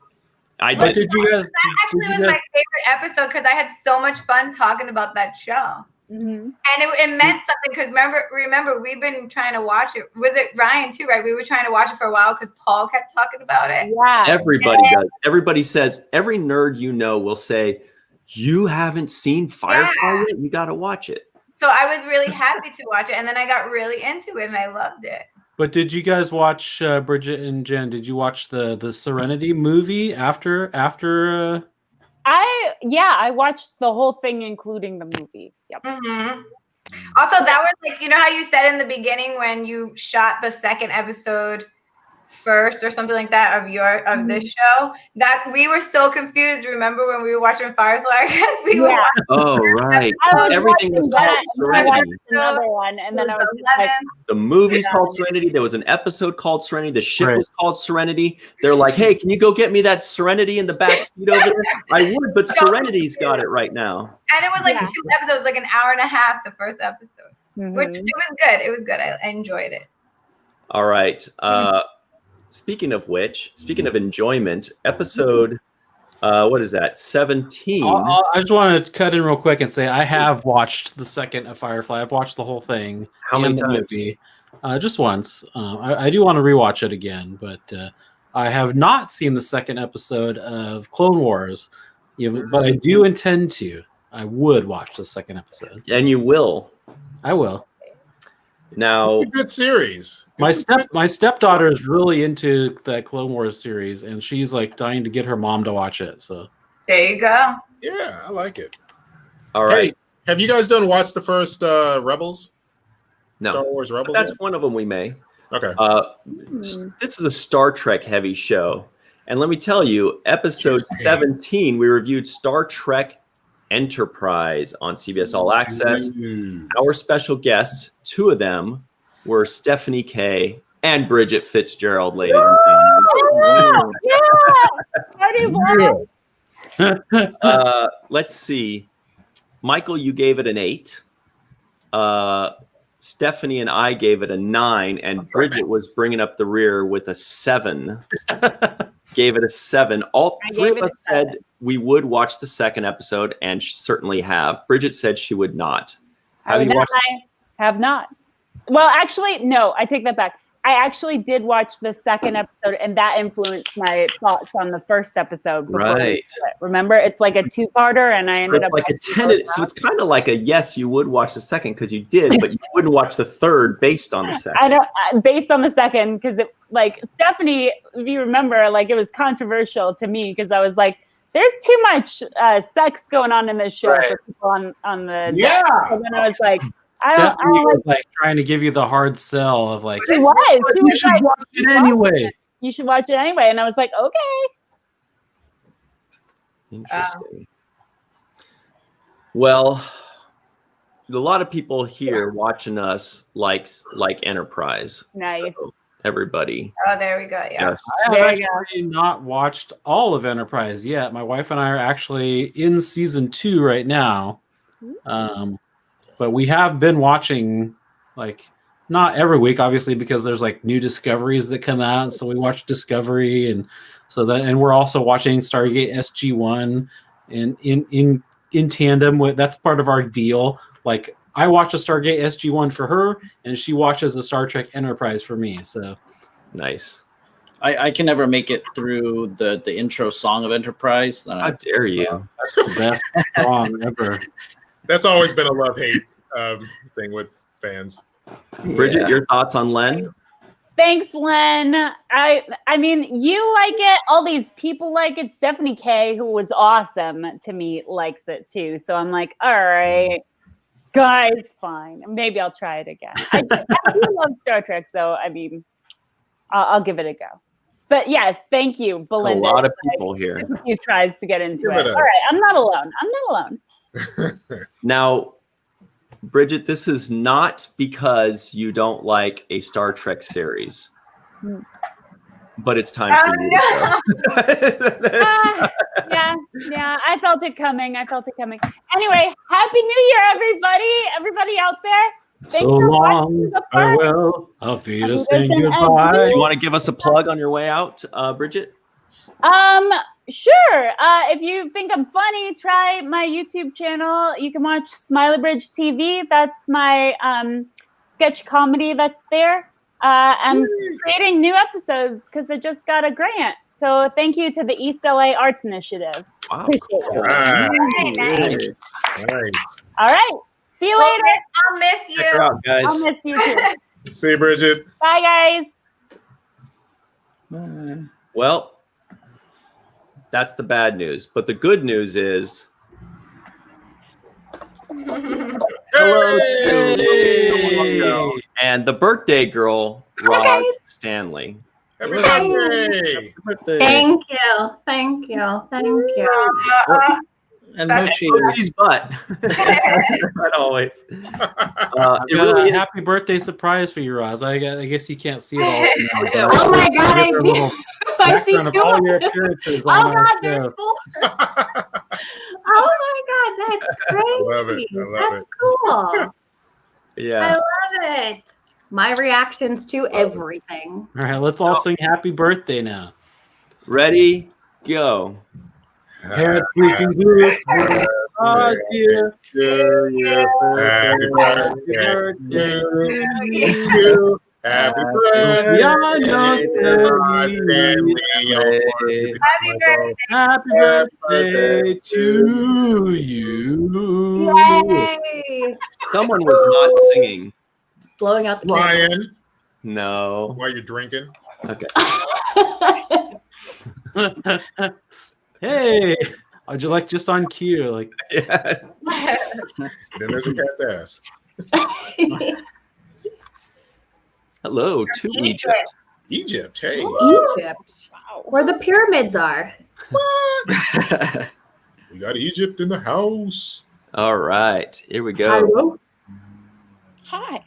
I But did. did you guys? That actually was my favorite episode because I had so much fun talking about that show. Mhm. And it meant something because remember, we've been trying to watch it. Was it Ryan too, right? We were trying to watch it for a while because Paul kept talking about it. Yeah. Everybody does. Everybody says, every nerd you know will say, you haven't seen Firefly yet? You got to watch it. So I was really happy to watch it, and then I got really into it, and I loved it. But did you guys watch Bridget and Jen? Did you watch the Serenity movie after? I watched the whole thing, including the movie. Yep. Mm-hmm. Also, that was like, you know how you said in the beginning when you shot the second episode first or something like that of this show, that we were so confused. Remember when we were watching Firefly? Because we were watching Oh, right. watching Everything was that, called and then I watched Serenity. another one, and then I was just like, The movie's called Serenity. There was an episode called Serenity. The ship was called Serenity. They're like, hey, can you go get me that Serenity in the back seat over there? I would, but Serenity's got it right now. And it was like 2 episodes, like an hour and a half, the first episode, which it was good. It was good. I enjoyed it. All right. Speaking of enjoyment, episode, what is that? 17. I just want to cut in real quick and say I have watched the second of Firefly. I've watched the whole thing. How many and the times? movie. Just once. I do want to rewatch it again, but I have not seen the second episode of Clone Wars. But I do intend to. I would watch the second episode. And you will. I will. Now, It's a good series. My stepdaughter is really into that Clone Wars series, and she's like dying to get her mom to watch it. So There you go. Yeah, I like it. all right. Hey, have you guys watched the first Rebels? No, Star Wars Rebels? that's one of them we may. Okay. This is a Star Trek heavy show. And let me tell you, episode 17, we reviewed Star Trek Enterprise on CBS All Access. Our special guests, 2 of them, were Stephanie Kay and Bridget Fitzgerald, ladies and gentlemen. Let's see. Michael, you gave it an 8. Stephanie and I gave it a 9, and Bridget was bringing up the rear with a 7. Gave it a 7. All 3 of us said we would watch the second episode, and certainly have. Bridget said she would not. I have not. Well, actually, no, I take that back. I actually did watch the second episode, and that influenced my thoughts on the first episode. Right. Remember, it's like a 2-parter, and I ended up like a tentative. So it's kind of like a yes, you would watch the second because you did, but you wouldn't watch the third based on the second. I don't based on the second because like Stephanie, if you remember, like it was controversial to me because I was like, there's too much sex going on in this show for people on the deck. And then I was like, Stephanie was like trying to give you the hard sell of like, she was. She was should like, watch it anyway. You should watch it anyway. And I was like, okay. Interesting. Well, a lot of people here watching us like Enterprise. Nice. So everybody. Oh, there we go. Yeah. Yes. I have actually not watched all of Enterprise yet. My wife and I are actually in season 2 right now. But we have been watching, like, not every week, obviously, because there's like new discoveries that come out. So we watch Discovery, and we're also watching Stargate SG-1, and in tandem with that's part of our deal. Like, I watch a Stargate SG-1 for her, and she watches a Star Trek Enterprise for me. So nice. I can never make it through the intro song of Enterprise. How dare you? that's the best song ever. That's always been a love-hate thing with fans. Bridget, your thoughts on Len? Thanks, Len. I mean, you like it. All these people like it. Stephanie Kay, who was awesome to me, likes it too. So I'm like, all right. Guys, fine. Maybe I'll try it again. I do love Star Trek, so I mean, I'll give it a go. But yes, thank you, Belinda. A lot of people here. A few tries to get into it. All All right, I'm not alone. Now, Bridget, this is not because you don't like a Star Trek series, but it's time for you to go. Yeah, I felt it coming. Anyway, Happy New Year, everybody out there. Thanks So for long, watching the first. farewell, auf Wiedersehen, Wiedersehen, goodbye. Do you want to give us a plug on your way out, Bridget? Sure. If you think I'm funny, try my YouTube channel. You can watch Smiley Bridge TV. That's my sketch comedy that's there. I'm creating new episodes because I just got a grant. So thank you to the East LA Arts Initiative. Wow. Appreciate it. Nice. All right. See you later. I'll miss you. Check her out, guys. I'll miss you too. See you, Bridget. Bye, guys. Well, that's the bad news. But the good news is hello to and the birthday girl, Roz Stanley. Happy birthday. Thank you. And Mochi. Mochi's butt. Not always. I've got a happy birthday surprise for you, Roz. I guess you can't see it all. Yeah. Oh my God, I do. I see Background of too all much. your appearances Oh on our God, there's show. 4. Oh my God, that's crazy. Love it. I love That's it. cool. I Yeah. love it. My reactions to everything. All right, let's all sing happy birthday now. Ready? Go. Happy birthday. Oh, dear. Happy birthday to you. Happy birthday. Happy birthday. Happy birthday to you. Yay! Someone was not singing. Blowing out the candle. Ryan, No. while you're drinking. Okay. Hey, would you like just on cue? Like, Yeah. Then there's a cat's ass. Hello to Egypt. Egypt, hey. Egypt, where the pyramids are. What? We got Egypt in the house. All right. Here we go. Hello. Hi.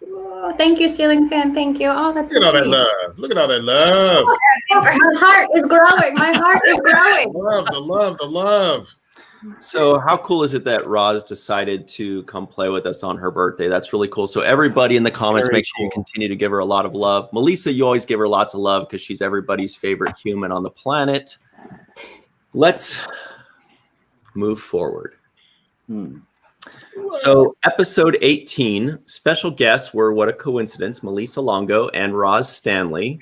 Oh, thank you, ceiling fan. Thank you. Oh, that's Look at all so that sweet. love. Look at all that love. My heart is growing. My heart is growing. The love. So how cool is it that Roz decided to come play with us on her birthday? That's really cool. So everybody in the comments, Very make sure you continue to give her a lot of love. Melissa, you always give her lots of love because she's everybody's favorite human on the planet. Let's move forward. So episode 18, special guests were, what a coincidence, Melissa Longo and Roz Stanley.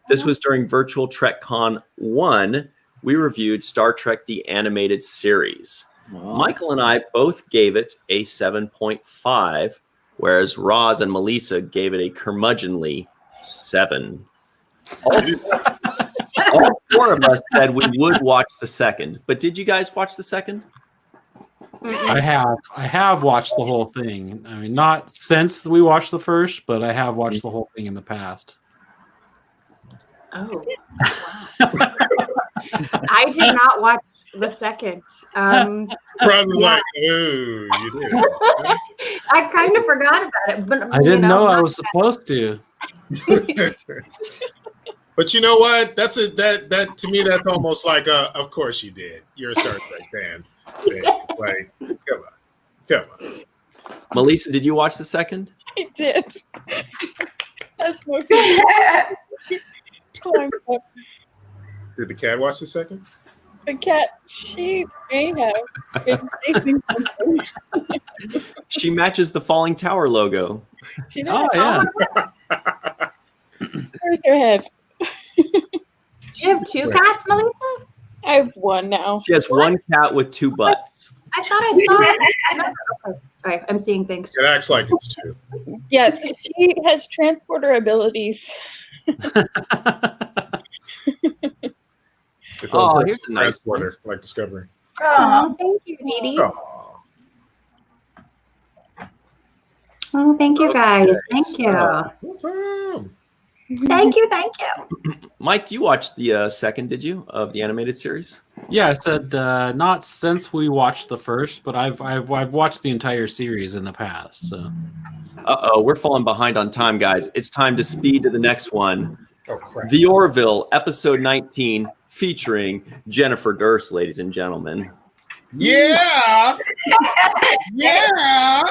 This was during Virtual TrekCon 1. We reviewed Star Trek The Animated Series. Wow. Michael and I both gave it a 7.5, whereas Roz and Melissa gave it a curmudgeonly 7. All 4 of us said we would watch the second, but did you guys watch the second? I have watched the whole thing. I mean, not since we watched the first, but I have watched the whole thing in the past. Oh, wow. I did not watch the second. Probably like, ooh, you did. I kind of forgot about it, but I didn't know I was supposed to. But you know what? That to me, that's almost like of course you did. You're a Star Trek fan. Like, come on. Melissa, did you watch the second? I did. That's more good. Did the cat watch the second? The cat, she may have been facing something. She matches the Falling Tower logo. She does. Oh, yeah. Where's her head? You have 2 cats, Melissa? I have one now. She has one cat with 2 butts. I thought I saw it. Okay. Sorry, I'm seeing things. It acts like it's 2. Yes, she has transporter abilities. Oh, here's a nice one. transporter, like Discovery. Oh, thank you, Dee Dee. Oh. Oh, thank you guys. Thank you. Awesome. Thank you. Mike, you watched the second, did you, of the animated series? Yeah, I said not since we watched the first, but I've watched the entire series in the past. So. We're falling behind on time, guys. It's time to speed to the next one. Oh, crap. The Orville, episode 19, featuring Jennifer Durst, ladies and gentlemen. Yeah. Yeah.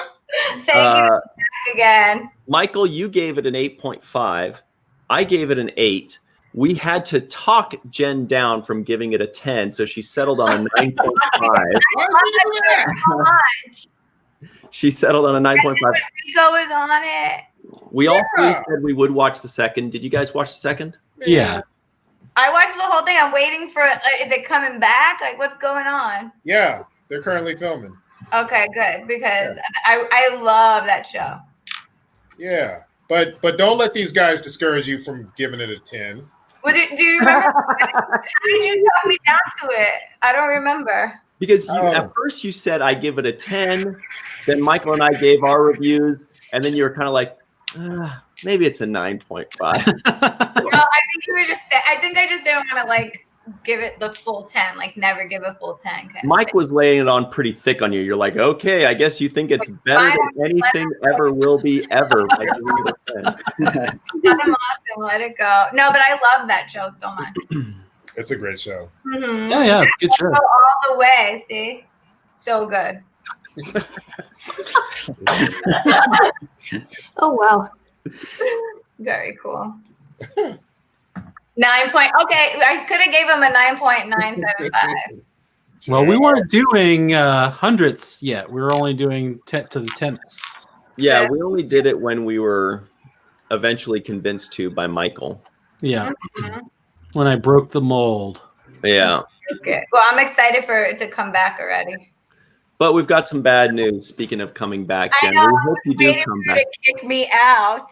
Thank you again. Michael, you gave it an 8.5. I gave it an 8. We had to talk Jen down from giving it a 10, so she settled on a 9.5. Why did you do that? She settled on a 9.5. Rico was on it. We all three said we would watch the second. Did you guys watch the second? Yeah. I watched the whole thing. I'm waiting for it. Is it coming back? Like, what's going on? Yeah, they're currently filming. Okay, good, because I love that show. Yeah, but don't let these guys discourage you from giving it a 10. Do you remember? How did you talk me down to it? I don't remember. Because at first you said I give it a 10, then Michael and I gave our reviews, and then you were kind of like, maybe it's a 9.5. No, I think I just didn't want to like give it the full 10, like never give a full 10. Mike was laying it on pretty thick on you. You're like, okay, I guess you think it's better than anything ever will be ever. By giving it a 10. Cut him off and let it go. No, but I love that show so much. It's a great show. Mm-hmm. Yeah, it's a good show. All the way, see? So good. Oh, wow. Very cool. 9 point. Okay, I could have gave him a 9.975. Well, we weren't doing hundredths yet. We were only doing to the tenths. Yeah, we only did it when we were eventually convinced to by Michael. Yeah. When I broke the mold. Yeah. Okay. Well, I'm excited for it to come back already. But we've got some bad news. Speaking of coming back, Jen, we hope you do come back. To kick me out.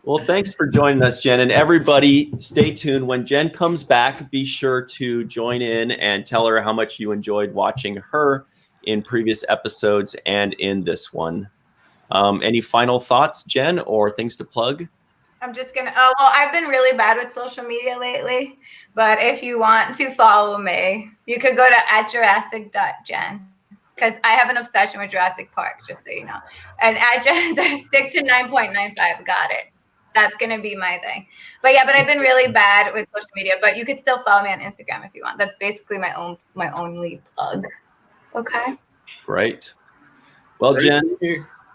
Well, thanks for joining us, Jen. And everybody, stay tuned. When Jen comes back, be sure to join in and tell her how much you enjoyed watching her in previous episodes and in this one. Any final thoughts, Jen, or things to plug? I'm just gonna. Oh well, I've been really bad with social media lately. But if you want to follow me, you could go to @Jurassic.Jen because I have an obsession with Jurassic Park, just so you know. And @Jen, stick to 9.95. Got it. That's gonna be my thing. But yeah, but I've been really bad with social media. But you could still follow me on Instagram if you want. That's basically my only plug. Okay. Great. Well, Jen,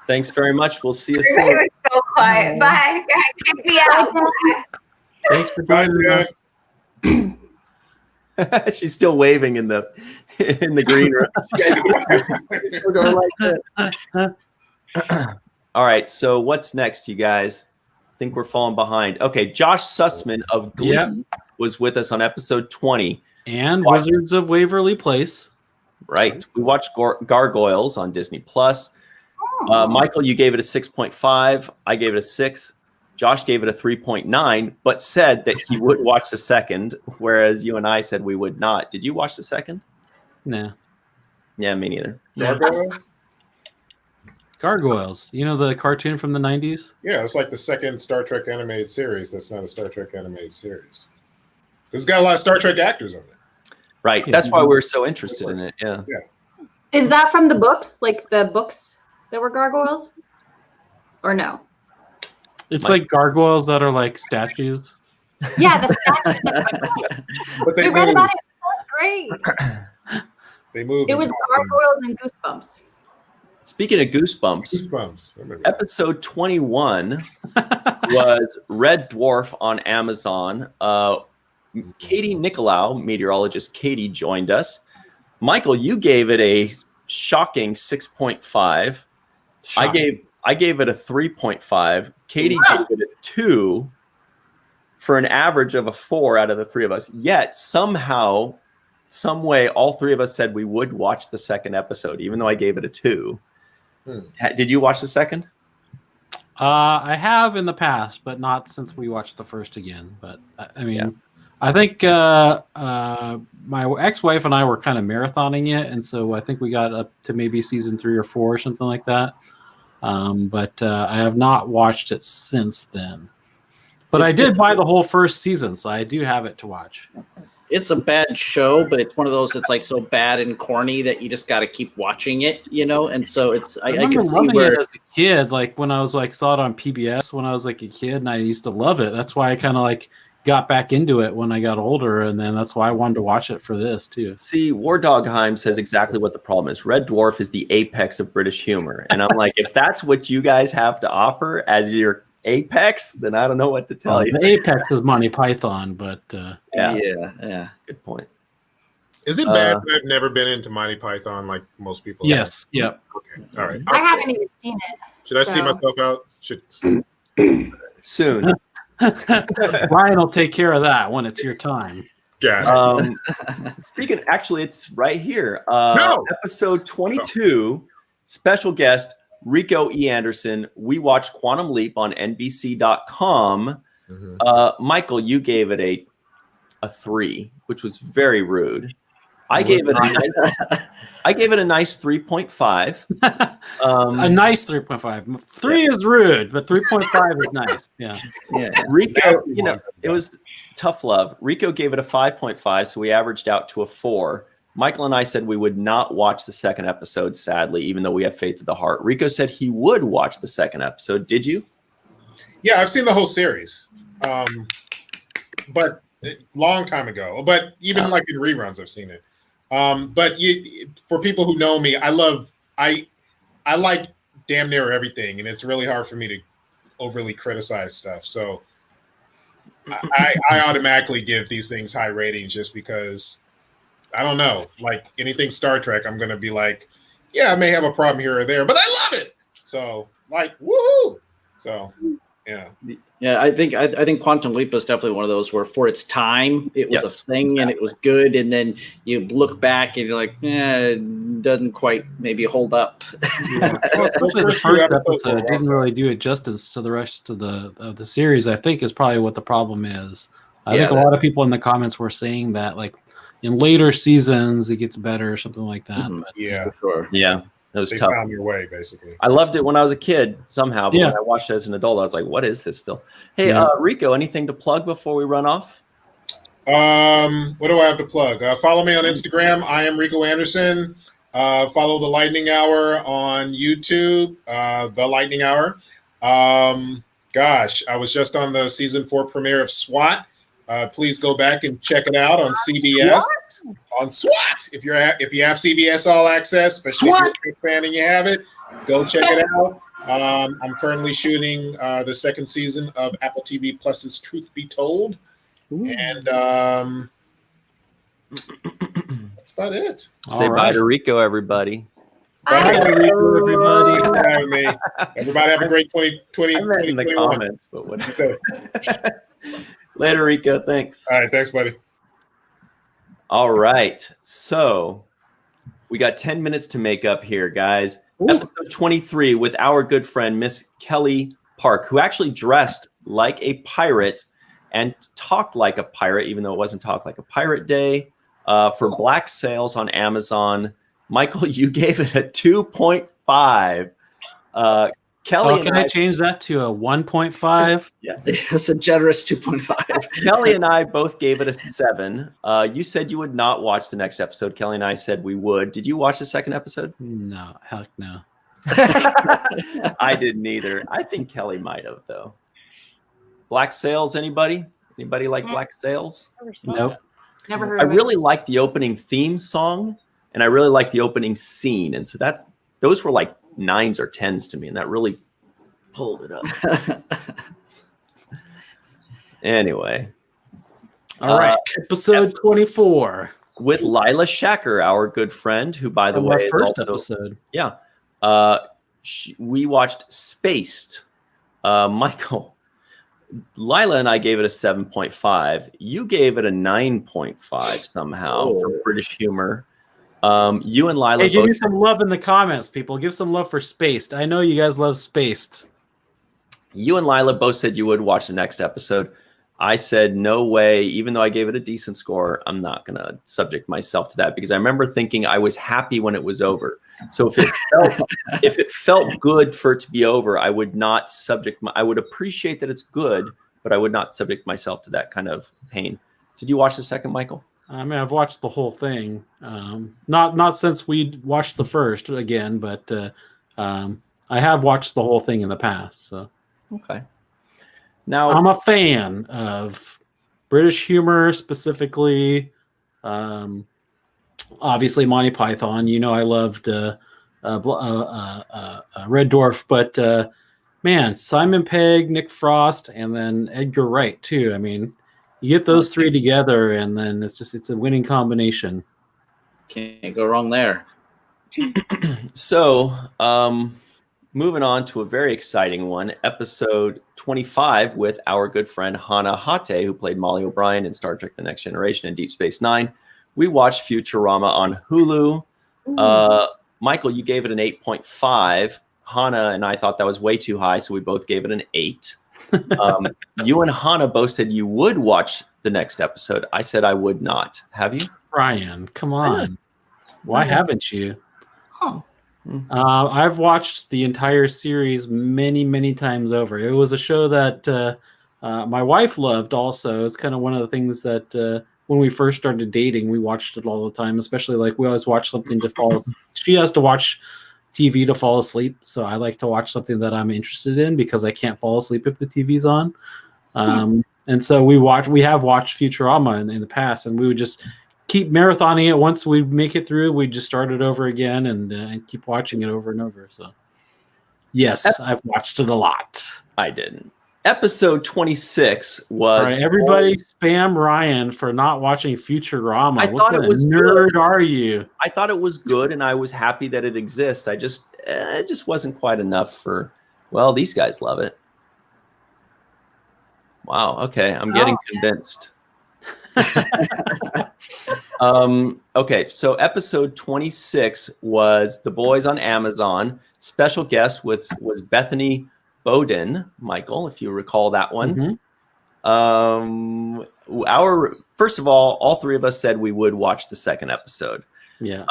thanks very much. We'll see you soon. It was so quiet. Bye. Kick me out. Thanks for joining us. She's still waving in the green room. All right, so what's next, you guys? I think we're falling behind. Okay, Josh Sussman of Glee was with us on episode 20. And Wizards of Waverly Place. Right. We watched Gargoyles on Disney Plus. Michael, you gave it a 6.5. I gave it a 6. Josh gave it a 3.9, but said that he would watch the second, whereas you and I said we would not. Did you watch the second? No. Yeah, me neither. Gargoyles? Gargoyles. You know the cartoon from the 90s? Yeah, it's like the second Star Trek animated series that's not a Star Trek animated series. It's got a lot of Star Trek actors on it. Right. That's why we're so interested in it. Yeah. Is that from the books? Like the books that were gargoyles? Or no? It's like gargoyles that are like statues. Yeah, the statues. But they We read moved. about it. It was great. They moved. It was gargoyles and goosebumps. Speaking of Goosebumps, Goosebumps. Remember that. episode 21 was Red Dwarf on Amazon. Katie Nicolau, meteorologist Katie, joined us. Michael, you gave it a shocking 6.5. I gave it a 3.5. Katie gave it a 2 for an average of a 4 out of the three of us. Yet somehow, some way, all three of us said we would watch the second episode, even though I gave it a 2. Did you watch the second? I have in the past, but not since we watched the first again. But I mean, I think my ex-wife and I were kind of marathoning it, and so I think we got up to maybe season 3 or 4 or something like that. But I have not watched it since then. But I did buy the whole first season, so I do have it to watch. It's a bad show, but it's one of those that's like so bad and corny that you just got to keep watching it, you know. And so it's I remember can see loving where it as a kid, like when I was like saw it on PBS when I was like a kid, and I used to love it. That's why I kind of like got back into it when I got older, and then that's why I wanted to watch it for this too. See, War Dogheim says exactly what the problem is. Red Dwarf is the apex of British humor, and I'm like, if that's what you guys have to offer as your apex, then I don't know what to tell you. The apex is Monty Python, but yeah. Good point. Is it bad that I've never been into Monty Python like most people? Yes. Yep. Okay. All right. I haven't even seen it. Should I see so- myself out? Soon. Ryan will take care of that when it's your time. Got it. Speaking, actually, it's right here. No! Episode 22, special guest Rico E. Anderson. We watched Quantum Leap on NBC.com. Mm-hmm. Michael, you gave it a 3, which was very rude. I gave it a nice 3.5. A nice 3.5. 3 is rude, but 3.5 is nice. Yeah. Rico, it was tough love. Rico gave it a 5.5, so we averaged out to a 4. Michael and I said we would not watch the second episode, sadly, even though we have faith in the heart. Rico said he would watch the second episode. Did you? Yeah, I've seen the whole series, but long time ago. But even like in reruns, I've seen it. But for people who know me, I like damn near everything, and it's really hard for me to overly criticize stuff. So I automatically give these things high ratings just because I don't know, like anything Star Trek, I'm gonna be like, yeah, I may have a problem here or there, but I love it. So like, woohoo! So yeah. Yeah, I think Quantum Leap is definitely one of those where for its time it was a thing and it was good, and then you look back and you're like, it doesn't quite maybe hold up. Yeah. Well, especially the first episode didn't really do it justice to the rest of the series. I think is probably what the problem is. I think a lot of people in the comments were saying that like in later seasons it gets better or something like that. Mhm. But, Yeah, For sure. Yeah. It was they tough. found your way basically. I loved it when I was a kid somehow, but Yeah. when I watched it as an adult, I was like, what is this, Phil? Hey, Yeah. Rico, anything to plug before we run off? What do I have to plug? Follow me on Instagram. I am Rico Anderson. Follow The Lightning Hour on YouTube. The Lightning Hour. Gosh, I was just on the season 4 premiere of SWAT. Please go back and check it out on CBS. On SWAT. If you have CBS All Access, especially if you're a Trek fan and you have it, go check it out. I'm currently shooting the second season of Apple TV Plus's Truth Be Told. And that's about it. Say bye to Rico, everybody. Bye, Rico, everybody. Thanks for having me. Everybody have a great 2020. I read in the 2021. comments, but what You said. Later, Rico. Thanks. All right, thanks, buddy. All right. So we got 10 minutes to make up here, guys. Episode 23 with our good friend, Miss Kelly Park, who actually dressed like a pirate and talked like a pirate, even though it wasn't Talk Like a Pirate Day, for Black Sails on Amazon. Michael, you gave it a 2.5. Kelly, can I change that to a 1.5? Yeah, It's a generous 2.5. Kelly and I both gave it a 7. You said you would not watch the next episode. Kelly and I said we would. Did you watch the second episode? No, heck no. I didn't either. I think Kelly might have, though. Black Sails, anybody? Anybody like Black Sails? Nope. Never heard I of it. really like the opening theme song, and I really like the opening scene. And so those were like 9s or 10s to me, and that really pulled it up. Anyway. All right. Episode 24. With Lila Shacker, our good friend, who, by the way, is first also, episode. Yeah. We watched Spaced. Michael, Lila and I gave it a 7.5. You gave it a 9.5 somehow for British humor. You and Lila Hey, give both me some love in the comments, people. Give some love for Spaced. I know you guys love Spaced. You and Lila both said you would watch the next episode. I said, no way, even though I gave it a decent score, I'm not going to subject myself to that, because I remember thinking I was happy when it was over. So if it felt good for it to be over, I would not I would appreciate that it's good, but I would not subject myself to that kind of pain. Did you watch the second, Michael? I mean, I've watched the whole thing. Not since we watched the first again, but I have watched the whole thing in the past. So. Okay. Now I'm a fan of British humor, specifically, obviously Monty Python. You know, I loved Red Dwarf, but man, Simon Pegg, Nick Frost, and then Edgar Wright too. I mean, you get those three together, and then it's a winning combination. Can't go wrong there. So, moving on to a very exciting one, episode 25 with our good friend Hannah Hate, who played Molly O'Brien in Star Trek The Next Generation and Deep Space Nine. We watched Futurama on Hulu. Michael, you gave it an 8.5. Hannah and I thought that was way too high, so we both gave it an 8. You and Hannah both said you would watch the next episode. I said I would not. Have you? Brian, come on. Why haven't you? Huh. I've watched the entire series many, many times over. It was a show that my wife loved also. It's kind of one of the things that when we first started dating, we watched it all the time, especially like we always watch something to fall asleep. She has to watch TV to fall asleep, so I like to watch something that I'm interested in because I can't fall asleep if the TV's on. And so we have watched Futurama in the past, and we would just keep marathoning it. Once we make it through, we just start it over again and keep watching it over and over. So yes, I've watched it a lot. I didn't. Episode 26 was... All right, everybody spam Ryan for not watching Futurama. I What thought kind it was of nerd good. are you? I thought it was good, and I was happy that it exists. It just wasn't quite enough for... Well, these guys love it. Wow, okay, I'm getting convinced. Okay, so episode 26 was The Boys on Amazon. Special guest was Bethany Bowden, Michael, if you recall that one. First of all three of us said we would watch the second episode. Yeah.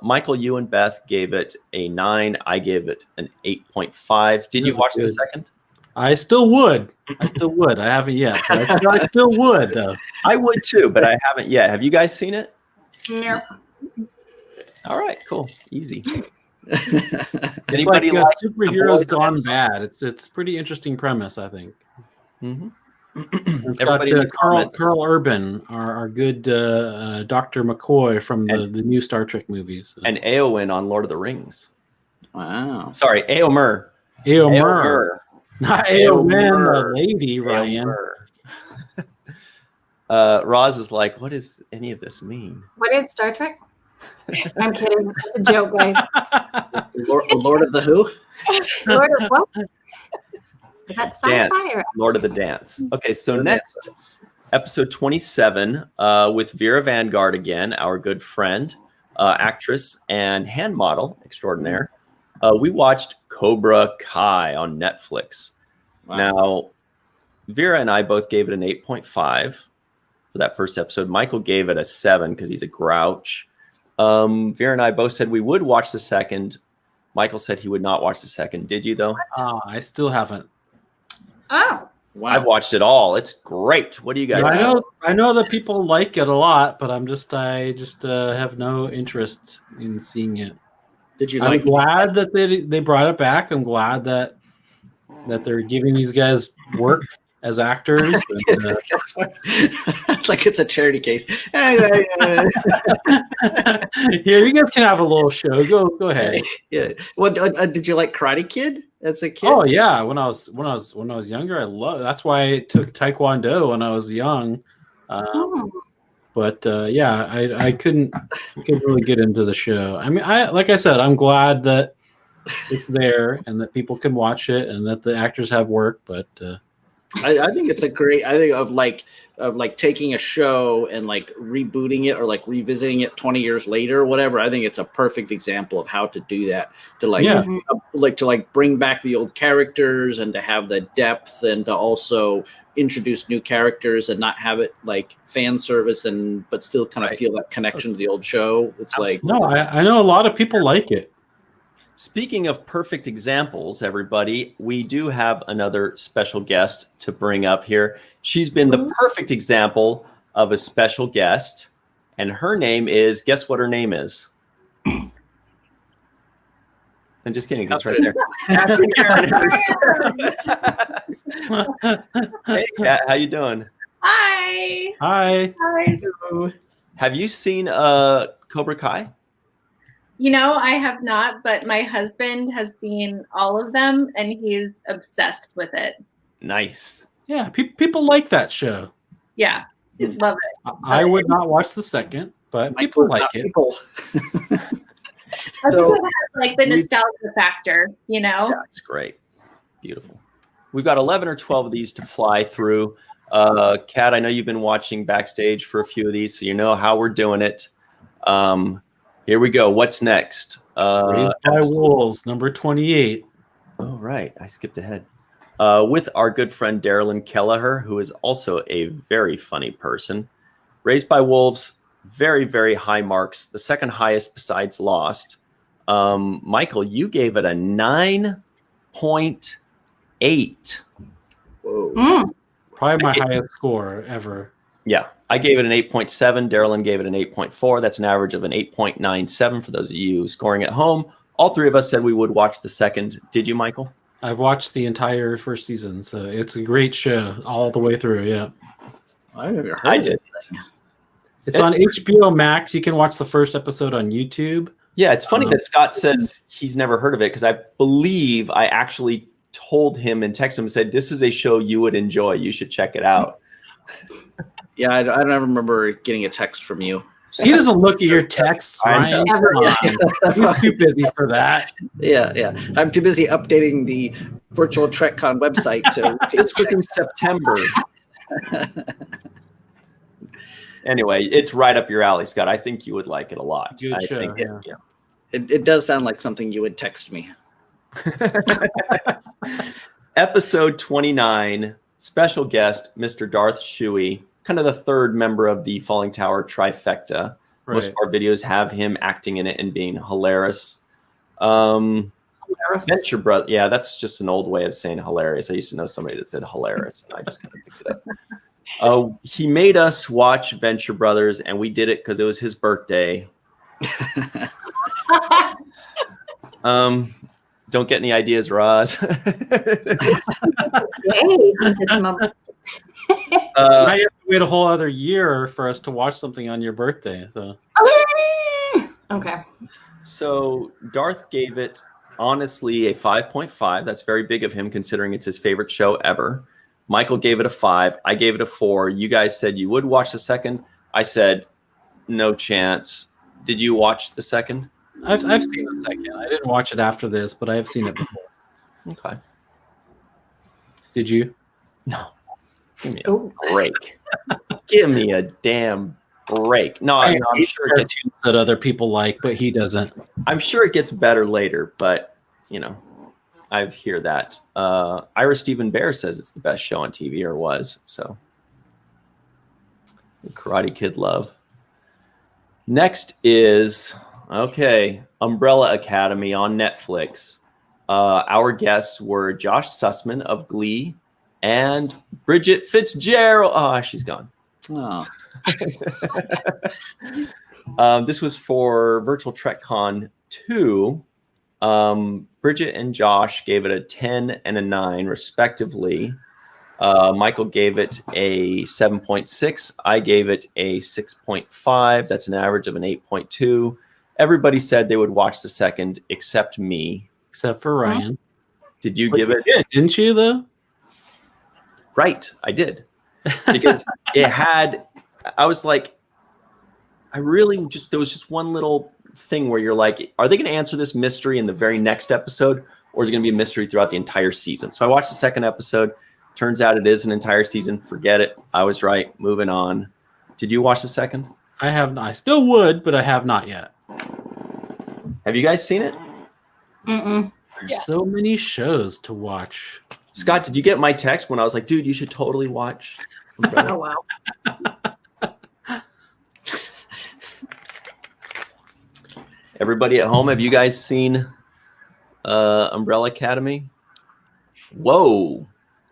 Michael, you and Beth gave it a 9. I gave it an 8.5. Did you watch the second? I still would. I haven't yet. But I still would, though. I would too, but I haven't yet. Have you guys seen it? No. All right, cool, easy. It's like superheroes gone bad. It's pretty interesting premise, I think. It's got Carl Urban, our good Dr. McCoy from the new Star Trek movies. And Eowyn on Lord of the Rings. Wow. Sorry, Eomer. Not Eowyn, the lady, Ryan. Roz is like, what does any of this mean? What is Star Trek? I'm kidding. It's a joke, guys. Lord of the Who? Lord of what? Is that sci-fi or... Lord of the Dance. Okay, so next, episode 27 with Vera Vanguard again, our good friend, actress and hand model extraordinaire. We watched Cobra Kai on Netflix. Wow. Now, Vera and I both gave it an 8.5 for that first episode. Michael gave it a 7 because he's a grouch. Vera and I both said we would watch the second. Michael said he would not watch the second. Did you, though? I still haven't. Oh. Wow. I've watched it all. It's great. What do you guys think? I know that people like it a lot, but I just have no interest in seeing it. I'm glad that they brought it back. I'm glad that they're giving these guys work as actors. And, it's like it's a charity case. Here, you guys can have a little show. Go ahead. Yeah. Well, did you like Karate Kid as a kid? Oh yeah. When I was younger, I loved. That's why I took Taekwondo when I was young. But yeah, I couldn't really get into the show. I mean, like I said, I'm glad that it's there and that people can watch it and that the actors have work. But I think it's a great. I think of like taking a show and like rebooting it or like revisiting it 20 years later or whatever. I think it's a perfect example of how to do that. To like bring back the old characters and to have the depth and to also introduce new characters and not have it like fan service but still kind of feel that connection to the old show. It's like no, I know a lot of people like it. Speaking of perfect examples, everybody, we do have another special guest to bring up here. She's been the perfect example of a special guest, and her name is, guess what her name is? I'm just kidding, it's right there. Hey, Kat, how you doing? Hi. Hi. Hi. Have you seen Cobra Kai? You know, I have not, but my husband has seen all of them and he's obsessed with it. Nice. Yeah, people like that show. Yeah, love it. I would not watch the second, but people like it. I think it has like the nostalgia factor, you know? Yeah, it's great. Beautiful. We've got 11 or 12 of these to fly through. Kat, I know you've been watching backstage for a few of these, so you know how we're doing it. Here we go. What's next? Raised by Wolves, number 28. Oh, right. I skipped ahead. With our good friend Darylyn Kelleher, who is also a very funny person. Raised by Wolves, very, very high marks. The second highest besides Lost. Michael, you gave it a 9.8. Whoa. Probably my highest score ever. Yeah, I gave it an 8.7. Darylyn gave it an 8.4. That's an average of an 8.97 for those of you scoring at home. All three of us said we would watch the second. Did you, Michael? I've watched the entire first season, so it's a great show all the way through. Yeah, I've never heard. I did. It's on HBO Max. You can watch the first episode on YouTube. Yeah, it's funny that Scott says he's never heard of it because I believe I actually told him and texted him and said, "This is a show you would enjoy. You should check it out." Yeah, I don't remember getting a text from you. He doesn't look at your texts, Ryan. Come on. He's too busy for that. Yeah. I'm too busy updating the virtual TrekCon website. This was in September. Anyway, it's right up your alley, Scott. I think you would like it a lot. Good show, yeah. It does sound like something you would text me. Episode 29, special guest, Mr. Darth Shuey. Kind of the third member of the Falling Tower trifecta. Right. Most of our videos have him acting in it and being hilarious. Venture Brother. Yeah, that's just an old way of saying hilarious. I used to know somebody that said hilarious, and I just kind of picked it up. He made us watch Venture Brothers, and we did it because it was his birthday. Don't get any ideas, Roz. I have to wait a whole other year for us to watch something on your birthday. So Okay. So Darth gave it honestly a 5.5. That's very big of him considering it's his favorite show ever. Michael gave it a 5. I gave it a 4. You guys said you would watch the second. I said no chance. Did you watch the second? I've seen the second. I didn't watch it after this, but I have seen it before. Okay. Did you? No. Give me a break. Give me a damn break. No, I'm sure it gets that other people like, but he doesn't. I'm sure it gets better later, but you know, I hear that. Ira Stephen Bear says it's the best show on TV, or was. So Karate Kid love. Next is Umbrella Academy on Netflix. Our guests were Josh Sussman of Glee and Bridget Fitzgerald. Oh, she's gone. Oh. This was for Virtual TrekCon 2. Bridget and Josh gave it a 10 and a 9, respectively. Michael gave it a 7.6. I gave it a 6.5. That's an average of an 8.2. Everybody said they would watch the second, except me. Except for Ryan. Did you give it? Didn't you, though? Right, I did. Because it had, I was like, there was just one little thing where you're like, are they going to answer this mystery in the very next episode? Or is it going to be a mystery throughout the entire season? So I watched the second episode, Turns out it is an entire season. Forget it. I was right. Moving on. Did you watch the second? I have. I still would, but I have not yet. Have you guys seen it? Mm-mm. There's so many shows to watch. Scott, did you get my text when I was like, dude, you should totally watch Umbrella? Oh wow. Everybody at home, have you guys seen Umbrella Academy? Whoa.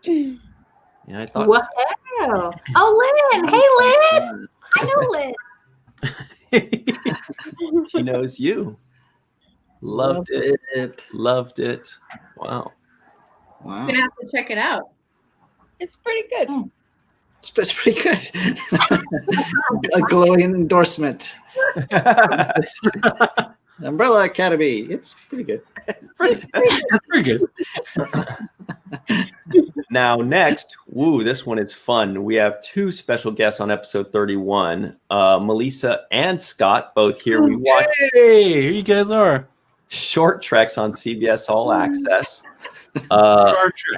Yeah, I thought Wow. Oh, Lynn. Hey, Lynn. I know Lynn. she knows you. Loved it. Loved it. Wow. Wow. I'm gonna have to check it out. It's pretty good. It's pretty good. A glowing endorsement. Umbrella Academy. It's pretty good. That's pretty good. Now, next, this one is fun. We have two special guests on episode 31. Melissa and Scott, both here. We watch Hey, here you guys are. Short Treks on CBS All Access.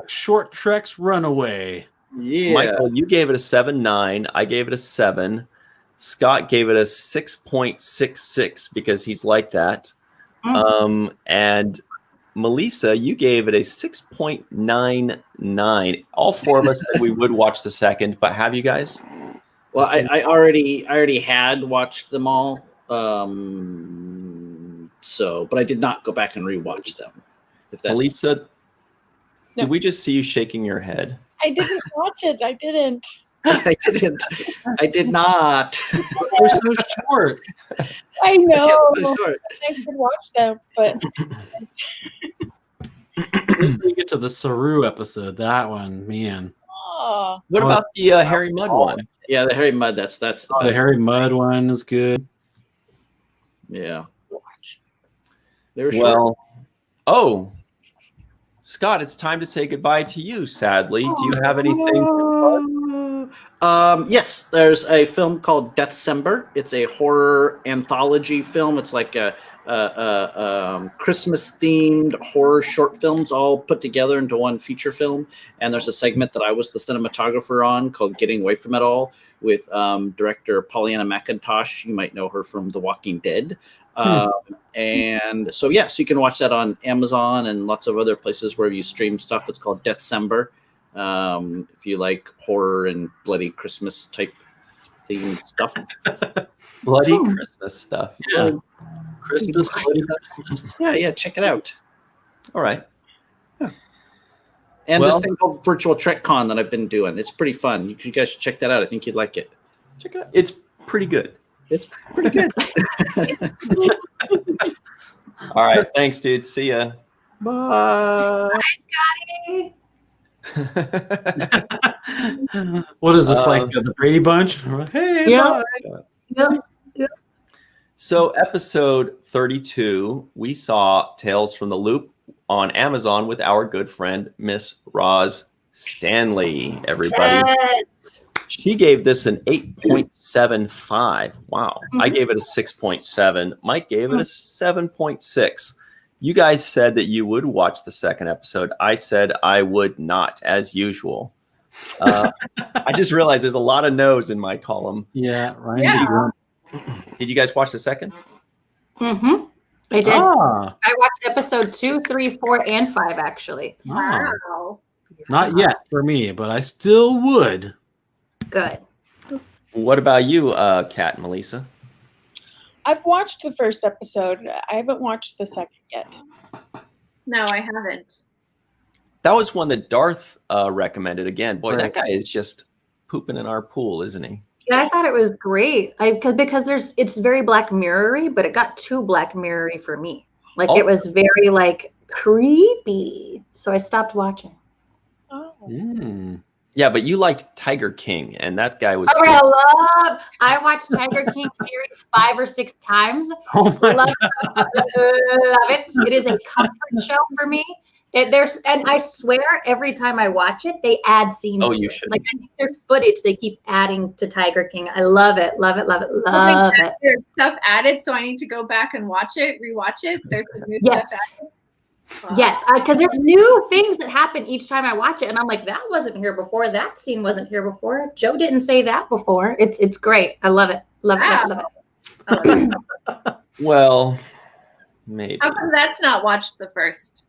Short Treks Runaway. Yeah. Michael, you gave it a 7.9. I gave it a 7. Scott gave it a 6.66 because he's like that. And Melissa, you gave it a 6.99. All four of us said we would watch the second, but have you guys? Well, I already had watched them all. But I did not go back and rewatch them. If that's Melissa, did we just see you shaking your head? I didn't watch it. I didn't. I did not. They're so short. I know. So short. I could watch them, but We get to the Saru episode. That one, man. What about the Harry Mudd one? Yeah, the Harry Mudd. That's the best. The Harry Mudd one is good. Yeah. They were short. Scott, it's time to say goodbye to you, sadly. Do you have anything to plug? Yes, there's a film called Deathcember. It's a horror anthology film. It's like a Christmas-themed horror short films all put together into one feature film. And there's a segment that I was the cinematographer on called Getting Away From It All with director Pollyanna McIntosh. You might know her from The Walking Dead. And so you can watch that on Amazon and lots of other places where you stream stuff. It's called Deathcember. If you like horror and bloody Christmas type themed stuff. Bloody Christmas stuff. Yeah. Christmas, bloody Christmas. Yeah, check it out. All right. Yeah. And this thing called Virtual Trek Con that I've been doing. It's pretty fun. You guys should check that out. I think you'd like it. Check it out. It's pretty good. It's pretty good. All right. Thanks, dude. See ya. Bye. Bye, Scotty. What is this, like the Brady Bunch? Hey, Yeah. bye. Yep. So episode 32, we saw Tales from the Loop on Amazon with our good friend, Miss Roz Stanley, everybody. Yes. She gave this an 8.75. Wow. I gave it a 6.7. Mike gave it a 7.6. You guys said that you would watch the second episode. I said I would not, as usual. I just realized there's a lot of no's in my column. Yeah, right. Yeah. Did you guys watch the second? Mm-hmm. I did. Ah, I watched episode 2, 3, 4, and 5 actually. ah. Wow. Not yet for me, but I still would. Good. What about you, Kat and Melissa? I've watched the first episode. I haven't watched the second yet. No, I haven't. That was one that Darth recommended. Again, boy, Right. that guy is just pooping in our pool, isn't he? Yeah, I thought it was great. Because it's very Black Mirror-y, but it got too Black Mirror-y for me. Like it was very like creepy, so I stopped watching. Oh. Mm. Yeah, but you liked Tiger King, and that guy was. I watched Tiger King series 5 or 6 times. Oh my Love God. it. It is a comfort show for me. And I swear every time I watch it, they add scenes. Oh, to you it. should. Like I think there's footage they keep adding to Tiger King. I love it, love it, love it, love it. There's stuff added, so I need to go back and watch it, rewatch it. There's some new Yes. stuff added. Yes, because there's new things that happen each time I watch it, and I'm like, that wasn't here before. That scene wasn't here before. Joe didn't say that before. It's great. I love it. Love it. Well, maybe. How come that's not watched the first?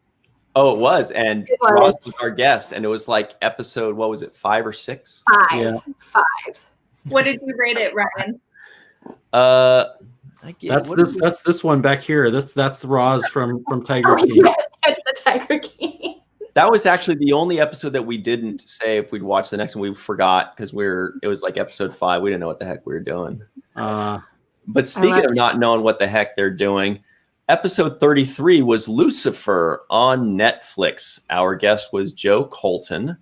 Oh, it was, and It was. Ross was our guest, and it was like episode, what was it, 5 or 6? 5. Yeah. 5. What did you rate it, Ryan? That's this one back here. That's Roz from Tiger King. That's the Tiger King. That was actually the only episode that we didn't say if we'd watch the next one. We forgot because it was like episode 5. We didn't know what the heck we were doing. But speaking of not knowing what the heck they're doing, episode 33 was Lucifer on Netflix. Our guest was Joe Colton,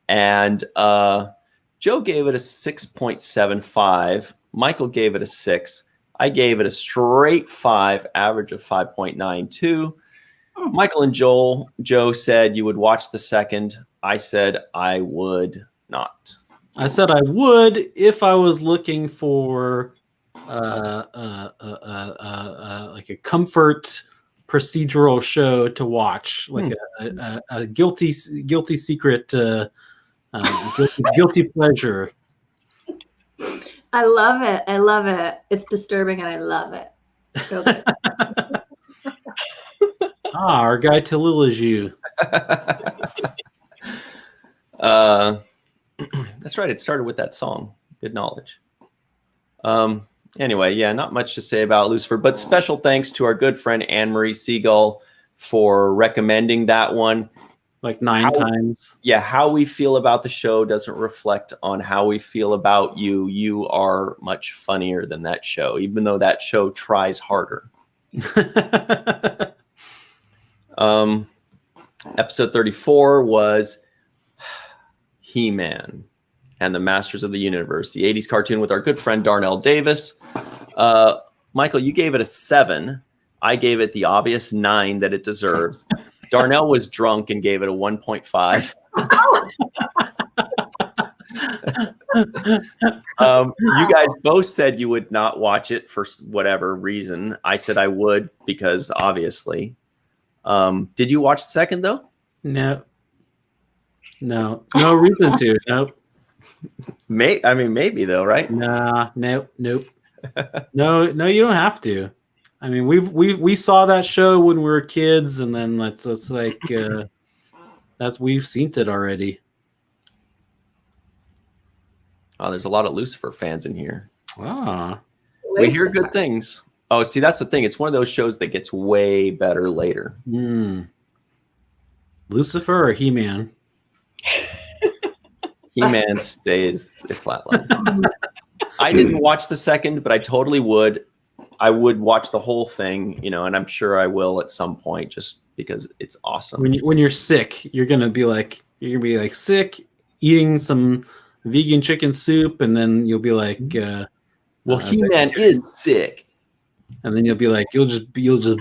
and Joe gave it a 6.75. Michael gave it a 6. I gave it a straight 5, average of 5.92. Michael and Joe said you would watch the second. I said I would not. I said I would if I was looking for like a comfort procedural show to watch, like a guilty secret, guilty pleasure. I love it. I love it. It's disturbing, and I love it. So good. Our guy Talil is you. That's right. It started with that song. Good knowledge. Anyway, yeah, not much to say about Lucifer, but special thanks to our good friend Anne-Marie Siegel for recommending that one. Like 9 times. Yeah, how we feel about the show doesn't reflect on how we feel about you. You are much funnier than that show, even though that show tries harder. Episode 34 was He-Man and the Masters of the Universe, the 80s cartoon with our good friend Darnell Davis. Michael, you gave it a 7. I gave it the obvious 9 that it deserves. Darnell was drunk and gave it a 1.5. You guys both said you would not watch it for whatever reason. I said I would because obviously. Did you watch the second though? No reason to. Nope. Maybe though, right? Nah, nope. No, you don't have to. I mean, we saw that show when we were kids, and then it's like we've seen it already. Oh, there's a lot of Lucifer fans in here. Ah, we hear good things. Oh, see, that's the thing. It's one of those shows that gets way better later. Lucifer or He-Man? He-Man stays flatline. I didn't watch the second, but I totally would. I would watch the whole thing, and I'm sure I will at some point, just because it's awesome. When you're sick, you're gonna be like sick, eating some vegan chicken soup, and then you'll be like, "Well, He-Man is sick," and then you'll be like, you'll just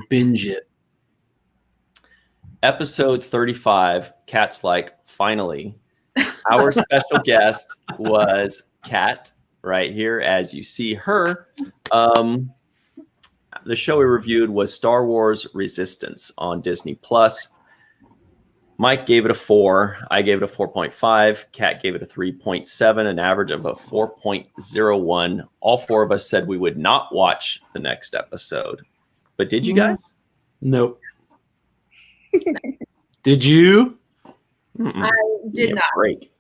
binge it. Episode 35, Kat's like, finally. Our special guest was Kat, right here, as you see her. The show we reviewed was Star Wars Resistance on Disney Plus. Mike gave it a 4. I gave it a 4.5. Kat gave it a 3.7, an average of a 4.01. All 4 of us said we would not watch the next episode. But did you guys? Nope. Did you? I did not. Break.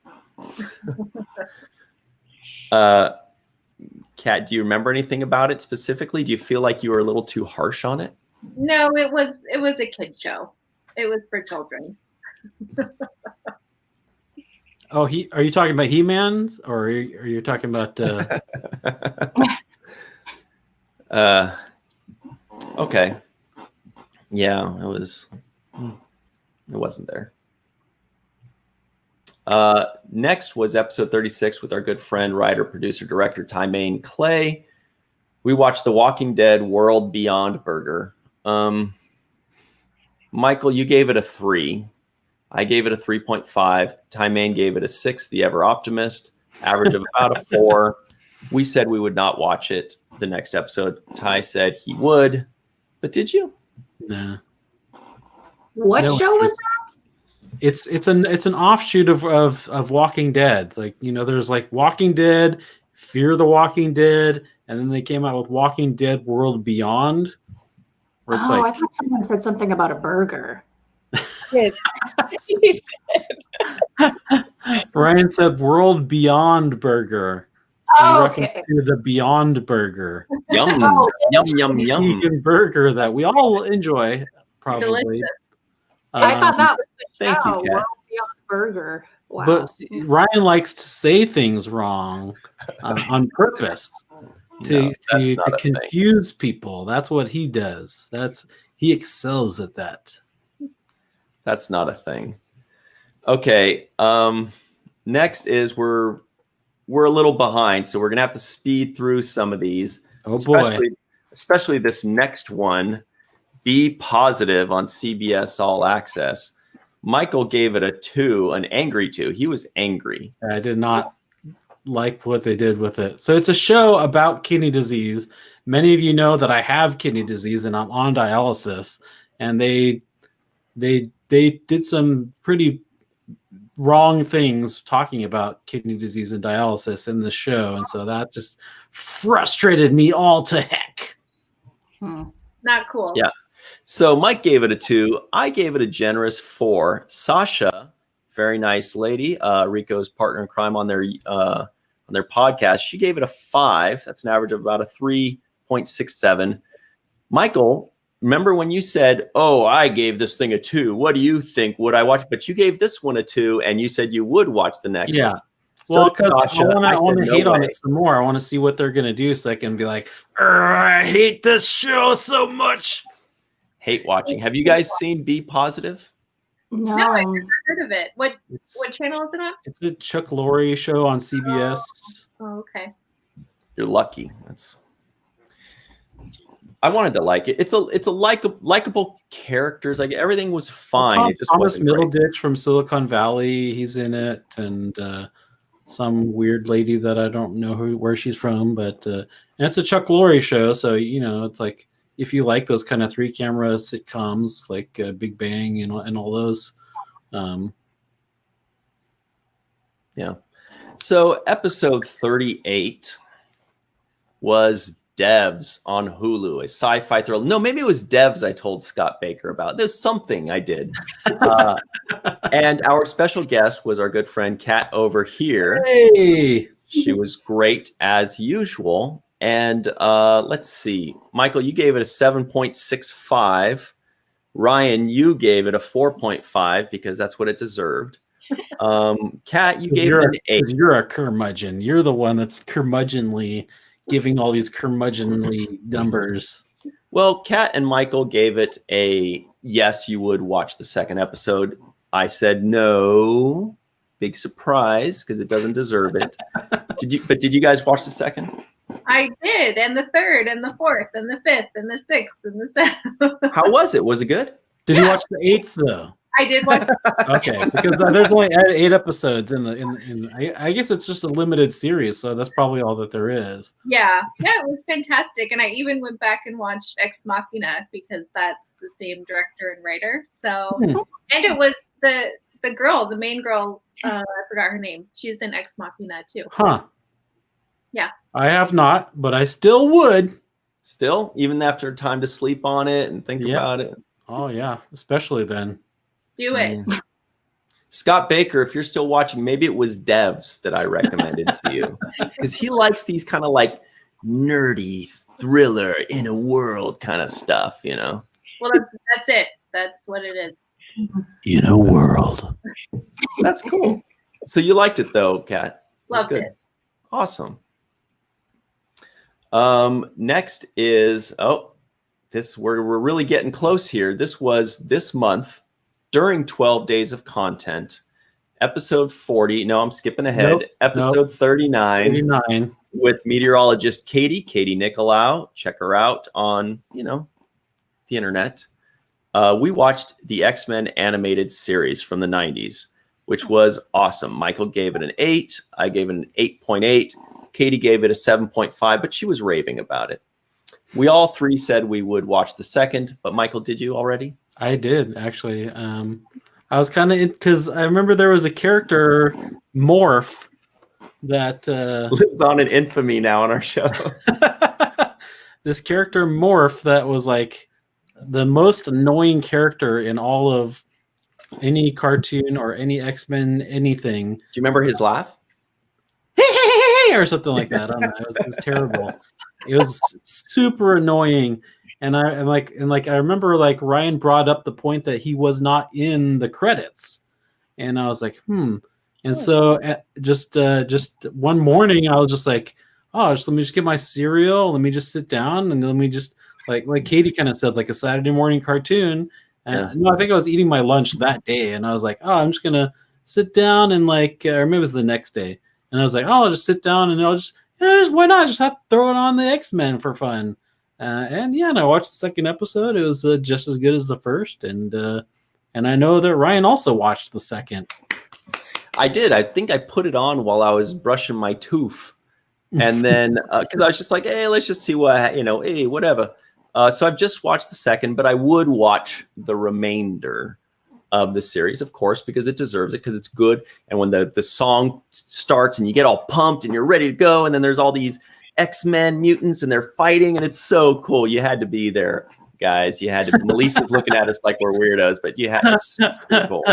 Kat, do you remember anything about it specifically? Do you feel like you were a little too harsh on it? No, it was a kid show. It was for children. Oh, are you talking about He-Man, or are you talking about? Okay. Yeah, it wasn't there. Next was episode 36 with our good friend, writer, producer, director, Tymaine Clay. We watched The Walking Dead World Beyond Burger. Michael, you gave it a 3. I gave it a 3.5. Tymaine gave it a 6, The Ever Optimist. Average of about a 4. We said we would not watch it the next episode. Ty said he would. But did you? Nah. What No show was interest. It's an offshoot of Walking Dead. Like, you know, there's like Walking Dead, Fear the Walking Dead, and then they came out with Walking Dead World Beyond. Where it's I thought someone said something about a burger. Yes. Ryan said World Beyond Burger. In Oh, reference okay. to the Beyond Burger. Yum, Oh, yum, yum, yum. Vegan burger that we all enjoy, probably. Delicious. I thought that was the Thank you, show. Kat. World Beyond Burger. Wow. But see, Ryan likes to say things wrong on purpose to that's not a thing. confuse people. That's what he does. He excels at that. That's not a thing. Okay. Next is we're a little behind, so we're gonna have to speed through some of these. Oh boy. Especially this next one, Be Positive on CBS All Access. Michael gave it a 2, an angry 2. He was angry. I did not like what they did with it. So it's a show about kidney disease. Many of you know that I have kidney disease and I'm on dialysis, and they did some pretty wrong things talking about kidney disease and dialysis in the show, and so that just frustrated me all to heck. Not cool. Yeah. So Mike gave it a 2. I gave it a generous 4. Sasha, very nice lady, Rico's partner in crime on their podcast, she gave it a 5. That's an average of about a 3.67. Michael, remember when you said, "Oh, I gave this thing a 2. What do you think? Would I watch?" But you gave this one a 2, and you said you would watch the next one. Well, So, because Sasha, I want to said, hate "No on way." it some more. I want to see what they're going to do so I can be like, I hate this show so much. Hate watching. Have you guys seen Be Positive? No. No, I never heard of it. What channel is it on? It's a Chuck Lorre show on CBS. Oh, okay. You're lucky. I wanted to like it. It's a likable characters. Like everything was fine. It just Thomas wasn't great. Middleditch from Silicon Valley, he's in it, and some weird lady that I don't know where she's from, but and it's a Chuck Lorre show, so you know it's like if you like those kind of 3-camera sitcoms like Big Bang and all those. Yeah. So episode 38 was Devs on Hulu, a sci-fi thriller. No, maybe it was Devs I told Scott Baker about. There's something I did. And our special guest was our good friend Kat over here. Hey! She was great as usual. And let's see. Michael, you gave it a 7.65. Ryan, you gave it a 4.5 because that's what it deserved. Kat, you gave it an 8. You're a curmudgeon. You're the one that's curmudgeonly giving all these curmudgeonly numbers. Well, Kat and Michael gave it a yes, you would watch the second episode. I said no. Big surprise because it doesn't deserve it. Did you guys watch the second? I did, and the third, and the fourth, and the fifth, and the sixth, and the seventh. How was it? Was it good? Did you watch the 8th though? I did watch. Okay, because there's only 8 episodes I guess it's just a limited series, so that's probably all that there is. Yeah, it was fantastic, and I even went back and watched Ex Machina because that's the same director and writer. So, and it was the girl, the main girl. I forgot her name. She's in Ex Machina too. Huh. Yeah. I have not, but I still would. Still, even after time to sleep on it and think about it. Oh yeah, especially then. Do it. Scott Baker, if you're still watching, maybe it was Devs that I recommended to you because he likes these kind of like nerdy thriller in a world kind of stuff, you know. Well, that's it. That's what it is. In a world. That's cool. So you liked it though, Kat. Loved it. Awesome. Next is we're really getting close here. This was this month during 12 days of content, episode 40. No, I'm skipping ahead. Episode 39 with meteorologist Katie Nicolau. Check her out on the internet. We watched the X-Men animated series from the 90s, which was awesome. Michael gave it an 8. I gave it an 8.8. Katie gave it a 7.5, but she was raving about it. We all three said we would watch the second, but Michael, did you already? I did actually. I was kind of because I remember there was a character Morph that Lives on in infamy now on our show. this character Morph that was like the most annoying character in all of any cartoon or any X-Men anything. Do you remember his laugh? Or something like that. I don't know. It was terrible. It was super annoying. And I remember like Ryan brought up the point that he was not in the credits. And I was like, And so just one morning I was just like, let me just get my cereal, let me just sit down and let me just like Katie kind of said, like a Saturday morning cartoon. No, I think I was eating my lunch that day and I was like, I'm just gonna sit down and like or maybe it was the next day. And I was like, I'll just sit down and I'll just why not? Just have to throw it on the X-Men for fun. And I watched the second episode. It was just as good as the first. And I know that Ryan also watched the second. I did. I think I put it on while I was brushing my tooth. And then, because I was just like, hey, let's just see what, hey, whatever. So I've just watched the second, but I would watch the remainder of the series, of course, because it deserves it, because it's good. And when the song starts and you get all pumped and you're ready to go, and then there's all these X-Men mutants and they're fighting, and it's so cool. You had to be there, guys. You had to. Melissa's looking at us like we're weirdos, but you had. It's pretty cool.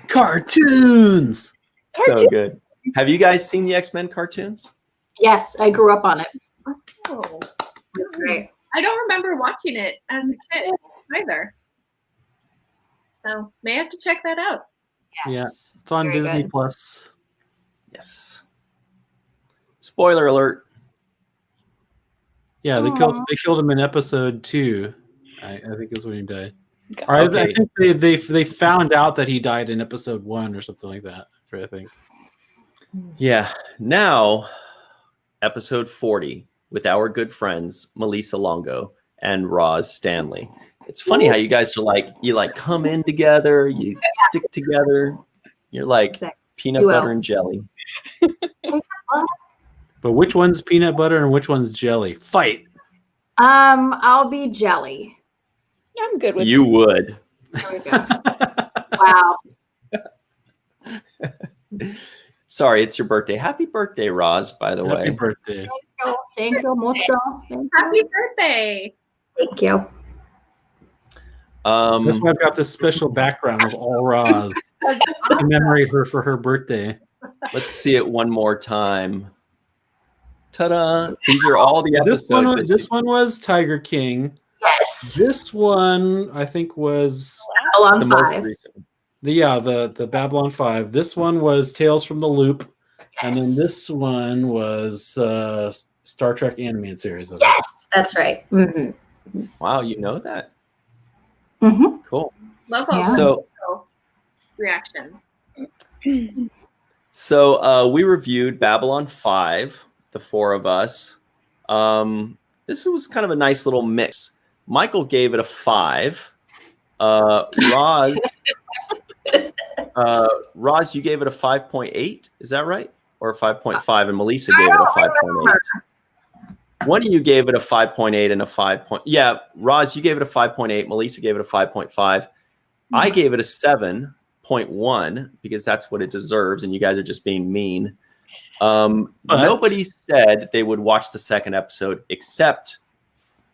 Cartoons. So good. Have you guys seen the X-Men cartoons? Yes, I grew up on it. Oh, It's great. I don't remember watching it as a kid either. So may have to check that out. Yes. Yeah, it's on Very Disney good. Plus. Yes. Spoiler alert. Yeah, they killed him in episode 2. I think is when he died. Or Okay. I think they found out that he died in episode 1 or something like that. I think. Yeah. Now, episode 40 with our good friends Melissa Longo and Roz Stanley. It's funny how you guys are like, you like come in together, you stick together. You're like peanut butter and jelly. But which one's peanut butter and which one's jelly? Fight. I'll be jelly. I'm good with You would. There we go. Wow. Sorry, it's your birthday. Happy birthday, Roz, by the Happy way. birthday. Thank you mucho. Happy birthday. Thank you. That's why I've got this special background of all Roz to commemorate her for her birthday. Let's see it one more time. Ta-da! These are all the episodes. This one was Tiger King. Yes. This one I think was Babylon the most 5. recent. the Babylon 5. This one was Tales from the Loop, and then Yes. this one was Star Trek animated series. Yes, that's right. Mm-hmm. Wow, you know that? Mm-hmm. Cool. Love all Yeah. So, reactions. so we reviewed Babylon 5, the four of us. This was kind of a nice little mix. Michael gave it a 5. Roz, you gave it a 5.8. Is that right? Or a 5.5, and Melissa gave it a 5.8. One of you gave it a 5.8 and a 5. Yeah, Roz, you gave it a 5.8. Melissa gave it a 5.5. I gave it a 7.1 because that's what it deserves, and you guys are just being mean. Nobody said they would watch the second episode except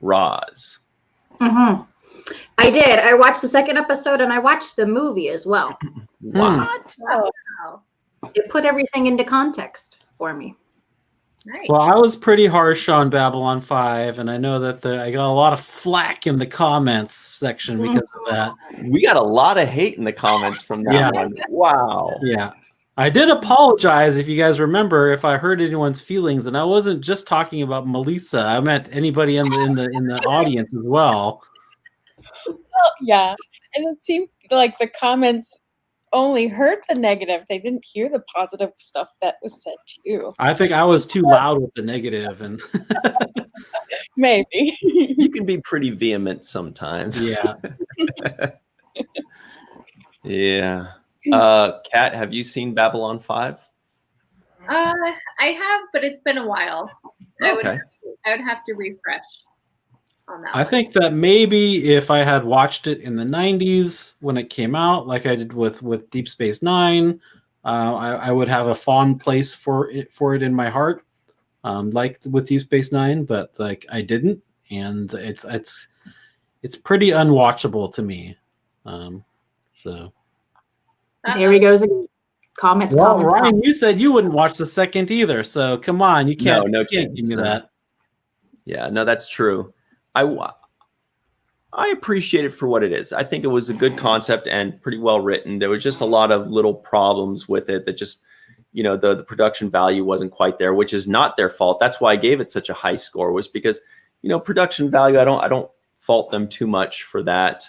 Roz. Mm-hmm. I did. I watched the second episode and I watched the movie as well. What? Wow. It put everything into context for me. Nice. Well, I was pretty harsh on Babylon 5, and I know that I got a lot of flack in the comments section because of that. We got a lot of hate in the comments from that one. Wow. Yeah. I did apologize, if you guys remember, if I hurt anyone's feelings, and I wasn't just talking about Melissa. I meant anybody in the audience as well. Well, yeah, and it seemed like the comments only heard the negative. They didn't hear the positive stuff that was said too. I think I was too loud with the negative, and Maybe. You can be pretty vehement sometimes. yeah. Yeah. Kat, have you seen Babylon 5? I have, but it's been a while. I Okay. would have to refresh. on that. I think that maybe if I had watched it in the 90s when it came out, like I did with Deep Space Nine, I would have a fond place for it in my heart, like with Deep Space Nine. But like I didn't, and it's pretty unwatchable to me. So There he goes again. Comments. Ryan, you said you wouldn't watch the second either. So come on, you can't. No you can't chance, give me no. that. Yeah, no, that's true. I appreciate it for what it is. I think it was a good concept and pretty well written. There was just a lot of little problems with it that just, the production value wasn't quite there, which is not their fault. That's why I gave it such a high score, was because, production value, I don't fault them too much for that.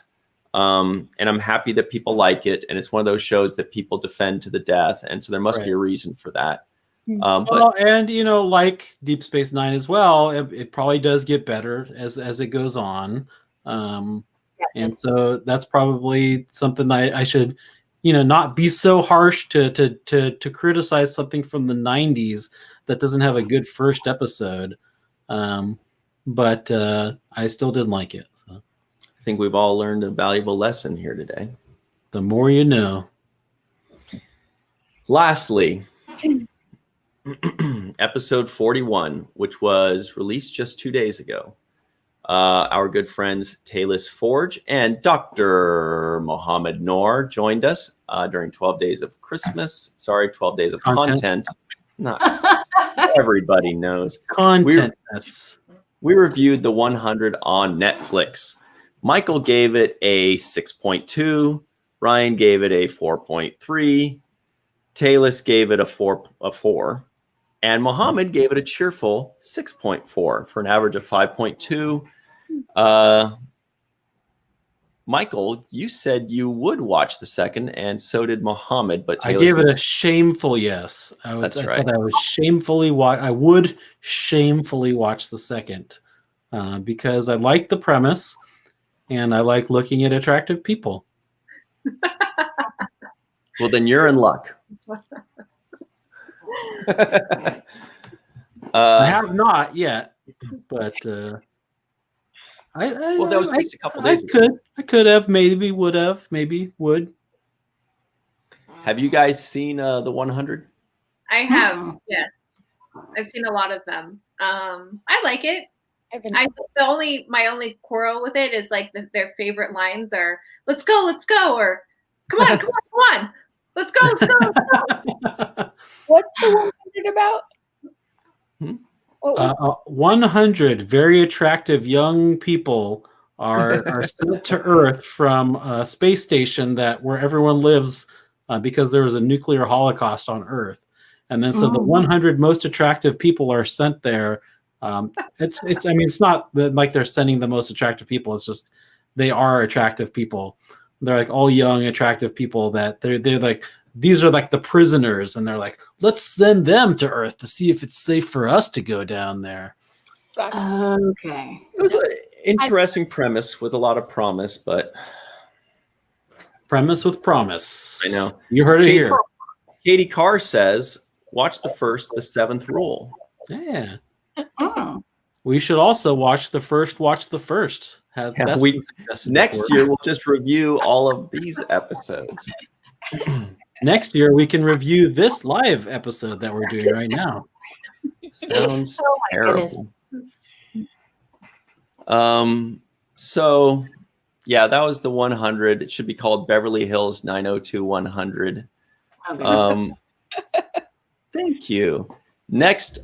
And I'm happy that people like it. And it's one of those shows that people defend to the death. And so there must be a reason for that. And like Deep Space Nine as well, it probably does get better as it goes on. And so that's probably something I should, not be so harsh to criticize something from the 90s that doesn't have a good first episode. But I still didn't like it. So. I think we've all learned a valuable lesson here today. The more you know. Lastly, episode 41, which was released just 2 days ago. Our good friends Talis Forge and Dr. Mohammed Noor joined us during 12 Days of Christmas. 12 Days of Content. Not everybody knows. Content. We reviewed the 100 on Netflix. Michael gave it a 6.2. Ryan gave it a 4.3. Talis gave it a 4. And Mohammed gave it a cheerful 6.4 for an average of 5.2. Michael, you said you would watch the second, and so did Mohammed. But Talis I gave it a shameful yes. That's right. Said I would shamefully watch the second because I like the premise and I like looking at attractive people. Well, then you're in luck. I have not yet, but that was just a couple days ago. I could have, maybe would have, maybe would. Have you guys seen the 100? I have, yes. I've seen a lot of them. I like it. My only quarrel with it is like their favorite lines are "Let's go," or "Come on, come on." Let's go. What's the 100 about? 100 very attractive young people are sent to Earth from a space station where everyone lives because there was a nuclear holocaust on Earth. And then so the 100 most attractive people are sent there. It's not like they're sending the most attractive people. It's just they are attractive people. They're like all young, attractive people that they're like, these are like the prisoners, and they're like, let's send them to Earth to see if it's safe for us to go down there. Okay. It was an interesting premise with a lot of promise, but premise with promise. I know. You heard it here. Katie Carr says, watch the seventh rule. Yeah. Oh. We should also watch the first. Next year, we'll just review all of these episodes. Next year, we can review this live episode that we're doing right now. Sounds terrible. So, yeah, that was the 100. It should be called Beverly Hills 90210. Thank you. Next,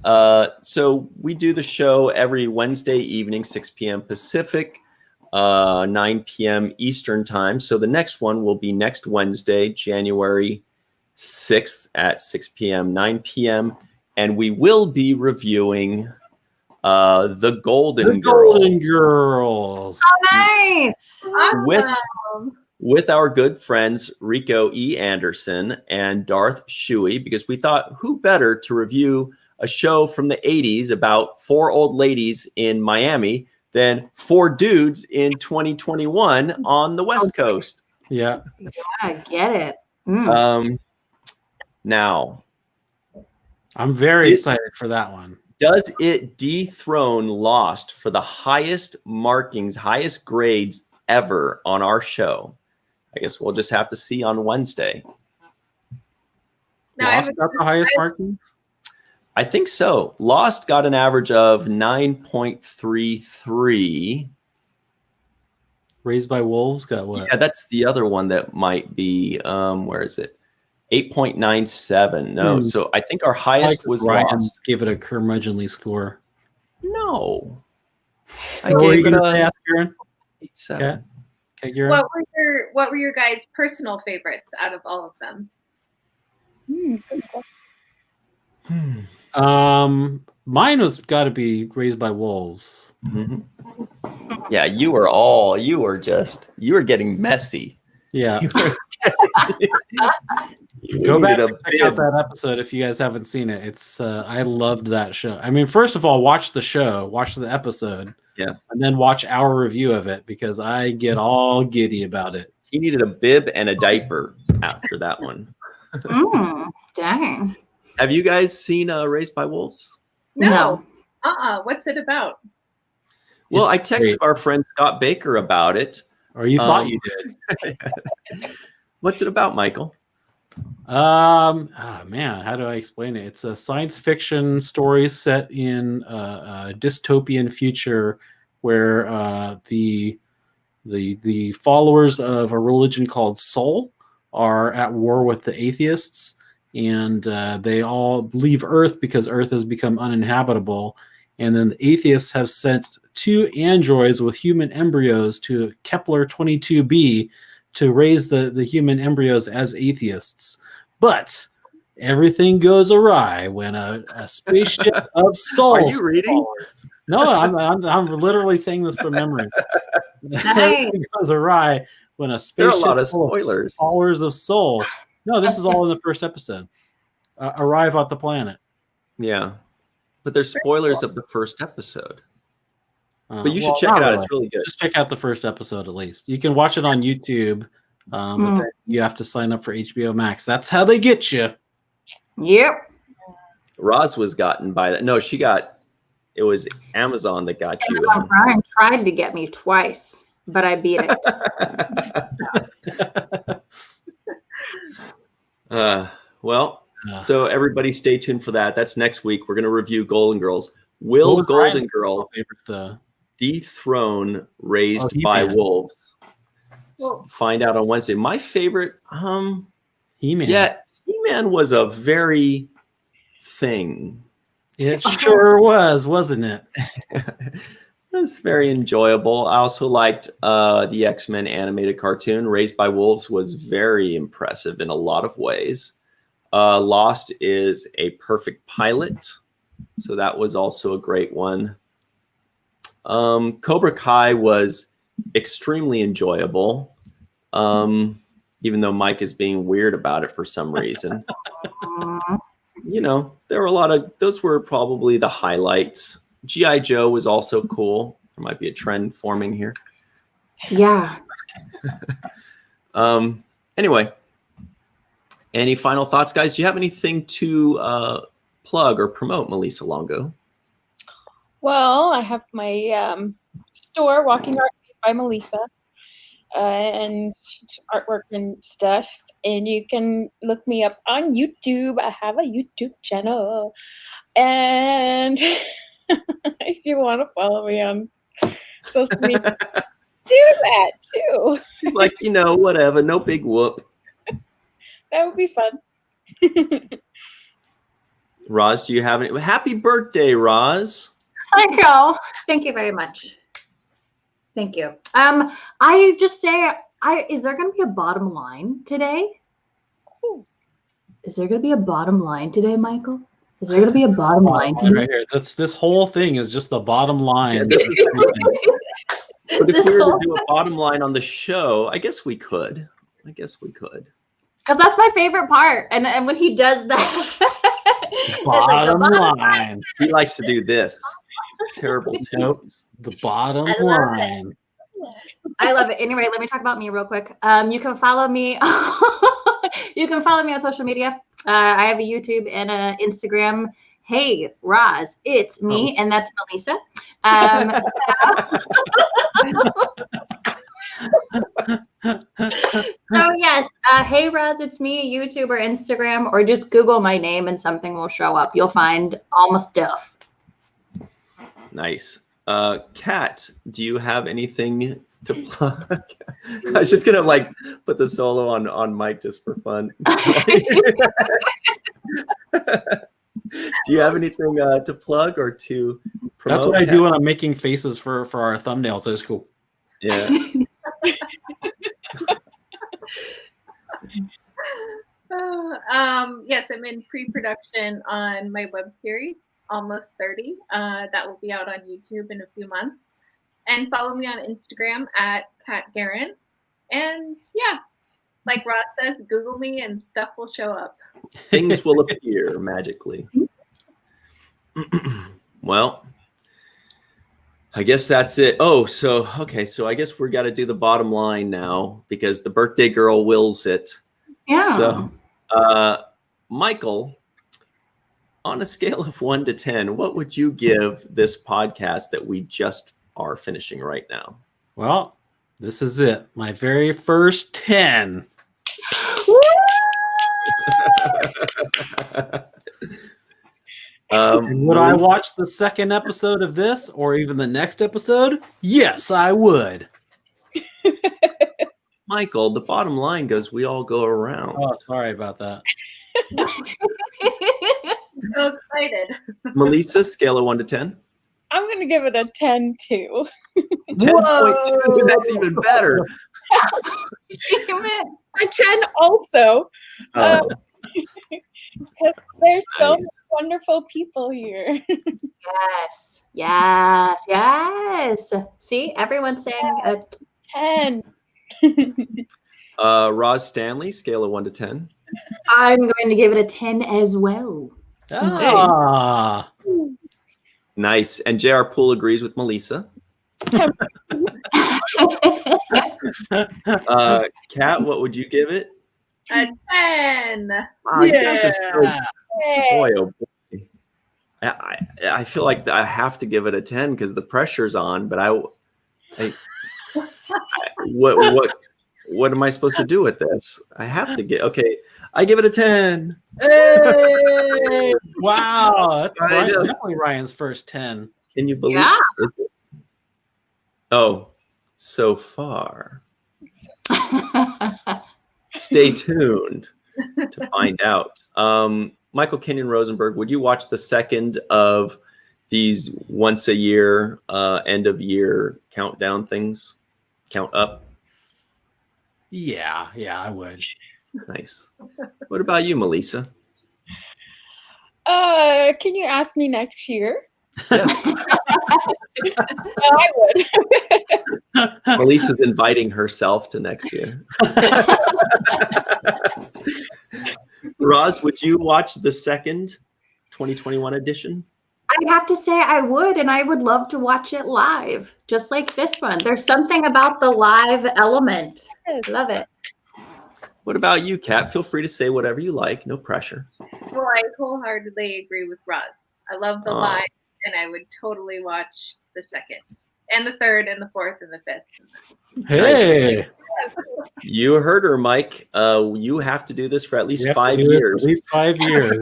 so we do the show every Wednesday evening, 6 p.m. Pacific, 9 p.m. Eastern time. So the next one will be next Wednesday, January 6th at 6 p.m., 9 p.m. And we will be reviewing the Golden Girls. Oh, nice. With our good friends Rico E. Anderson and Darth Shuey, because we thought who better to review a show from the 80s about 4 old ladies in Miami than 4 dudes in 2021 on the West Coast. Yeah. I get it. Now, I'm very excited for that one. Does it dethrone Lost for the highest markings, highest grades ever on our show? I guess we'll just have to see on Wednesday. Lost got the highest markings? I think so. Lost got an average of 9.33. Raised by Wolves got what? Yeah, that's the other one that might be, where is it? 8.97. No, so I think our highest was Ryan Lost. Gave it a curmudgeonly score. No. I What were gave you it gonna say, a Kieran? 8.7. Okay, Kieran? What were your guys' personal favorites out of all of them? Mine was got to be Raised by Wolves. Yeah, you were getting messy. Yeah. You Go back needed and check out that episode if you guys haven't seen it. It's I loved that show. I mean, first of all, watch the show, watch the episode, yeah, and then watch our review of it because I get all giddy about it. He needed a bib and a diaper after that one. Dang. Have you guys seen Raised by Wolves? No. What's it about? Well, I texted our friend Scott Baker about it. Or you thought you did. What's it about, Michael? Oh man, how do I explain it? It's a science fiction story set in a dystopian future where the followers of a religion called Soul are at war with the atheists, and they all leave Earth because Earth has become uninhabitable. And then the atheists have sent 2 androids with human embryos to Kepler 22b to raise the human embryos as atheists. But everything goes awry when a spaceship of Soul. Are you reading? No, I'm literally saying this from memory. Everything goes awry when a spaceship There are a lot of full spoilers. followers of Soul. No, this is all in the first episode. Arrive at the planet. Yeah, but there's spoilers of the first episode. But you should Well, check not it out. really. It's really good. Just check out the first episode at least. You can watch it on YouTube, but then you have to sign up for HBO Max. That's how they get you. Yep. Roz was gotten by that. No, it was Amazon that got you. Amazon Prime tried to get me twice, but I beat it. So everybody stay tuned for that. That's next week. We're going to review Golden Girls. Will Golden Girls dethrone Raised by Wolves? Well, find out on Wednesday. My favorite, He-Man. Yeah, He-Man was a very thing. It sure was, wasn't it? It was very enjoyable. I also liked the X-Men animated cartoon. Raised by Wolves was very impressive in a lot of ways. Lost is a perfect pilot, so that was also a great one. Cobra Kai was extremely enjoyable, even though Mike is being weird about it for some reason. You know, there were a lot of, those were probably the highlights. G.I. Joe was also cool. There might be a trend forming here. Yeah. Anyway, any final thoughts, guys? Do you have anything to plug or promote, Melissa Longo? Well, I have my store, Walking Art by Melissa, and artwork and stuff. And you can look me up on YouTube. I have a YouTube channel. And if you want to follow me on social media, do that too. She's like, you know, whatever, no big whoop. That would be fun. Roz, do you have any? Happy birthday, Roz. Thank you. Thank you very much. Thank you. I just say, is there going to be a bottom line today? Is there going to be a bottom line today, Michael? Is there going to be a bottom line today? Right here. This whole thing is just the bottom line. Yeah, but if we were to do a bottom line on the show, I guess we could. Because that's my favorite part. And when he does that, bottom line. He likes to do this. Terrible toes. The bottom line. I love it. Anyway, let me talk about me real quick. You can follow me. You can follow me on social media. I have a YouTube and an Instagram Hey, Roz, it's me, and that's Melissa. So yes, hey Roz, it's me, YouTube or Instagram, or just Google my name and something will show up. You'll find all my stuff. Nice. Kat, do you have anything to plug? I was just gonna like put the solo on Mike just for fun. Do you have anything to plug or to promote? That's what I do when I'm making faces for our thumbnails. It's cool. Yeah. Yes, I'm in pre-production on my web series, Almost 30. That will be out on YouTube in a few months. And follow me on Instagram at Kat Guerin. And yeah, like Ross says, Google me and stuff will show up. Things will appear magically. Well, I guess that's it. Oh, so okay. So I guess we got to do the bottom line now because the birthday girl wills it. Yeah. So, Michael, on a scale of 1 to 10, what would you give this podcast that we just are finishing right now? Well, this is it. My very first 10. Would I watch the second episode of this or even the next episode? Yes, I would. Michael, the bottom line goes, we all go around. Oh, sorry about that. So excited. Melissa, scale of 1 to 10. I'm going to give it a 10 too. 10.2. That's even better. Damn A 10 also. Because there's so many wonderful people here. Yes, yes, yes. See, everyone's saying a 10. Roz Stanley, scale of 1 to 10. I'm going to give it a 10 as well. Ah. Nice. And JR Poole agrees with Melissa. Kat, what would you give it? A 10. Wow, you guys are so, boy, oh boy. I feel like I have to give it a 10 because the pressure's on, but what am I supposed to do with this? I have to okay. I give it a 10. Hey! Wow. That's definitely Ryan's first 10. Can you believe it? Is it? Oh, so far. Stay tuned to find out. Michael Kenyon Rosenberg, would you watch the second of these once a year, end of year countdown things? Count up? Yeah, I would. Nice. What about you, Melissa? Can you ask me next year? Yes. I would. Melissa's inviting herself to next year. Roz, would you watch the second 2021 edition? I have to say I would, and I would love to watch it live, just like this one. There's something about the live element. Love it. What about you, Kat? Feel free to say whatever you like. No pressure. Well, I wholeheartedly agree with Roz. I love the live, and I would totally watch the second, and the third, and the fourth, and the fifth. Hey. Nice. You heard her, Mike. You have to do this for at least 5 years. At least 5 years.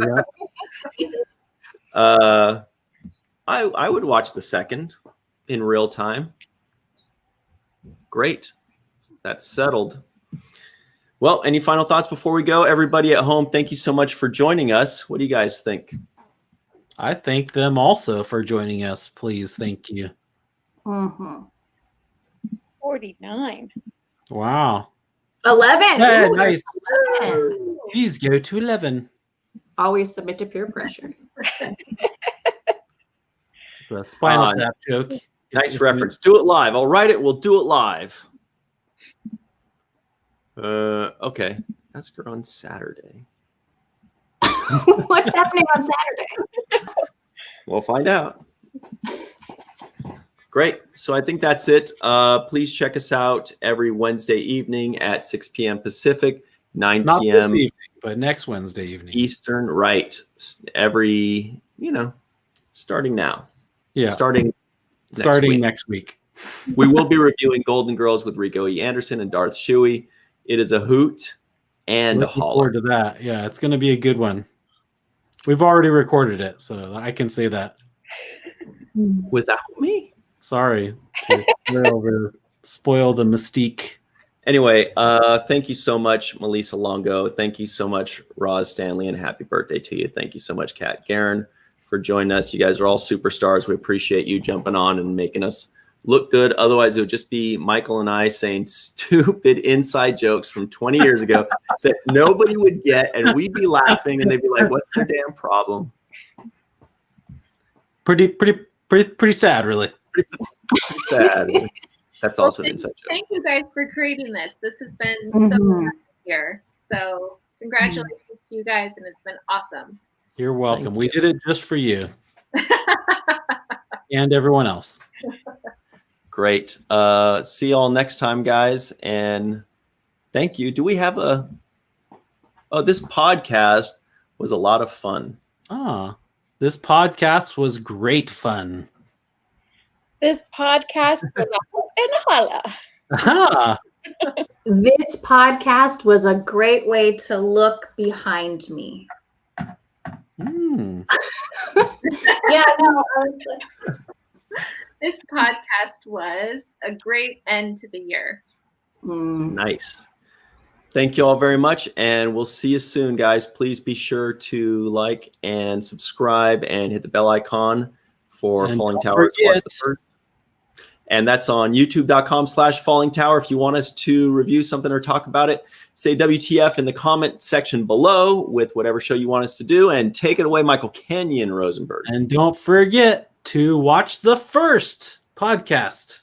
Yeah. I would watch the second in real time. Great. That's settled. Well, any final thoughts before we go? Everybody at home, thank you so much for joining us. What do you guys think? I thank them also for joining us. Please, thank you. 49. Wow. 11. Yeah, Ooh, nice. 11. Please go to 11. Always submit to peer pressure. It's a Spinal Tap joke. Nice reference. Do it live. I'll write it. We'll do it live. Okay. Ask her on Saturday. What's happening on Saturday? We'll find out. Great. So I think that's it. Please check us out every Wednesday evening at 6 p.m. Pacific, 9 Not this p.m. evening. but next Wednesday evening. Eastern, right? Every, starting now. Yeah. Starting next week. We will be reviewing Golden Girls with Rico E. Anderson and Darth Shuey. It is a hoot and a Looking holler. forward to that. Yeah, it's going to be a good one. We've already recorded it, so I can say that. Without me? Sorry to spoil the mystique. Anyway, thank you so much, Melissa Longo. Thank you so much, Roz Stanley, and happy birthday to you. Thank you so much, Kat Guerin, for joining us. You guys are all superstars. We appreciate you jumping on and making us look good. Otherwise, it would just be Michael and I saying stupid inside jokes from 20 years ago that nobody would get, and we'd be laughing, and they'd be like, "What's their damn problem?" Pretty sad, really. Pretty sad. That's also an inside joke. Thank you guys for creating this. This has been so fun here. So congratulations to you guys, and it's been awesome. You're welcome. We did it just for you and everyone else. Great. See y'all next time, guys. And thank you. Do we have this podcast was a lot of fun. This podcast was great fun. This podcast was a hoot and a holler. This podcast was a great way to look behind me. Yeah, no. This podcast was a great end to the year. Nice. Thank you all very much, and we'll see you soon, guys. Please be sure to like and subscribe and hit the bell icon for Falling Towers. And that's on youtube.com/Falling Tower. If you want us to review something or talk about it, say WTF in the comment section below with whatever show you want us to do. And take it away, Michael Kenyon Rosenberg. And don't forget to watch the first podcast.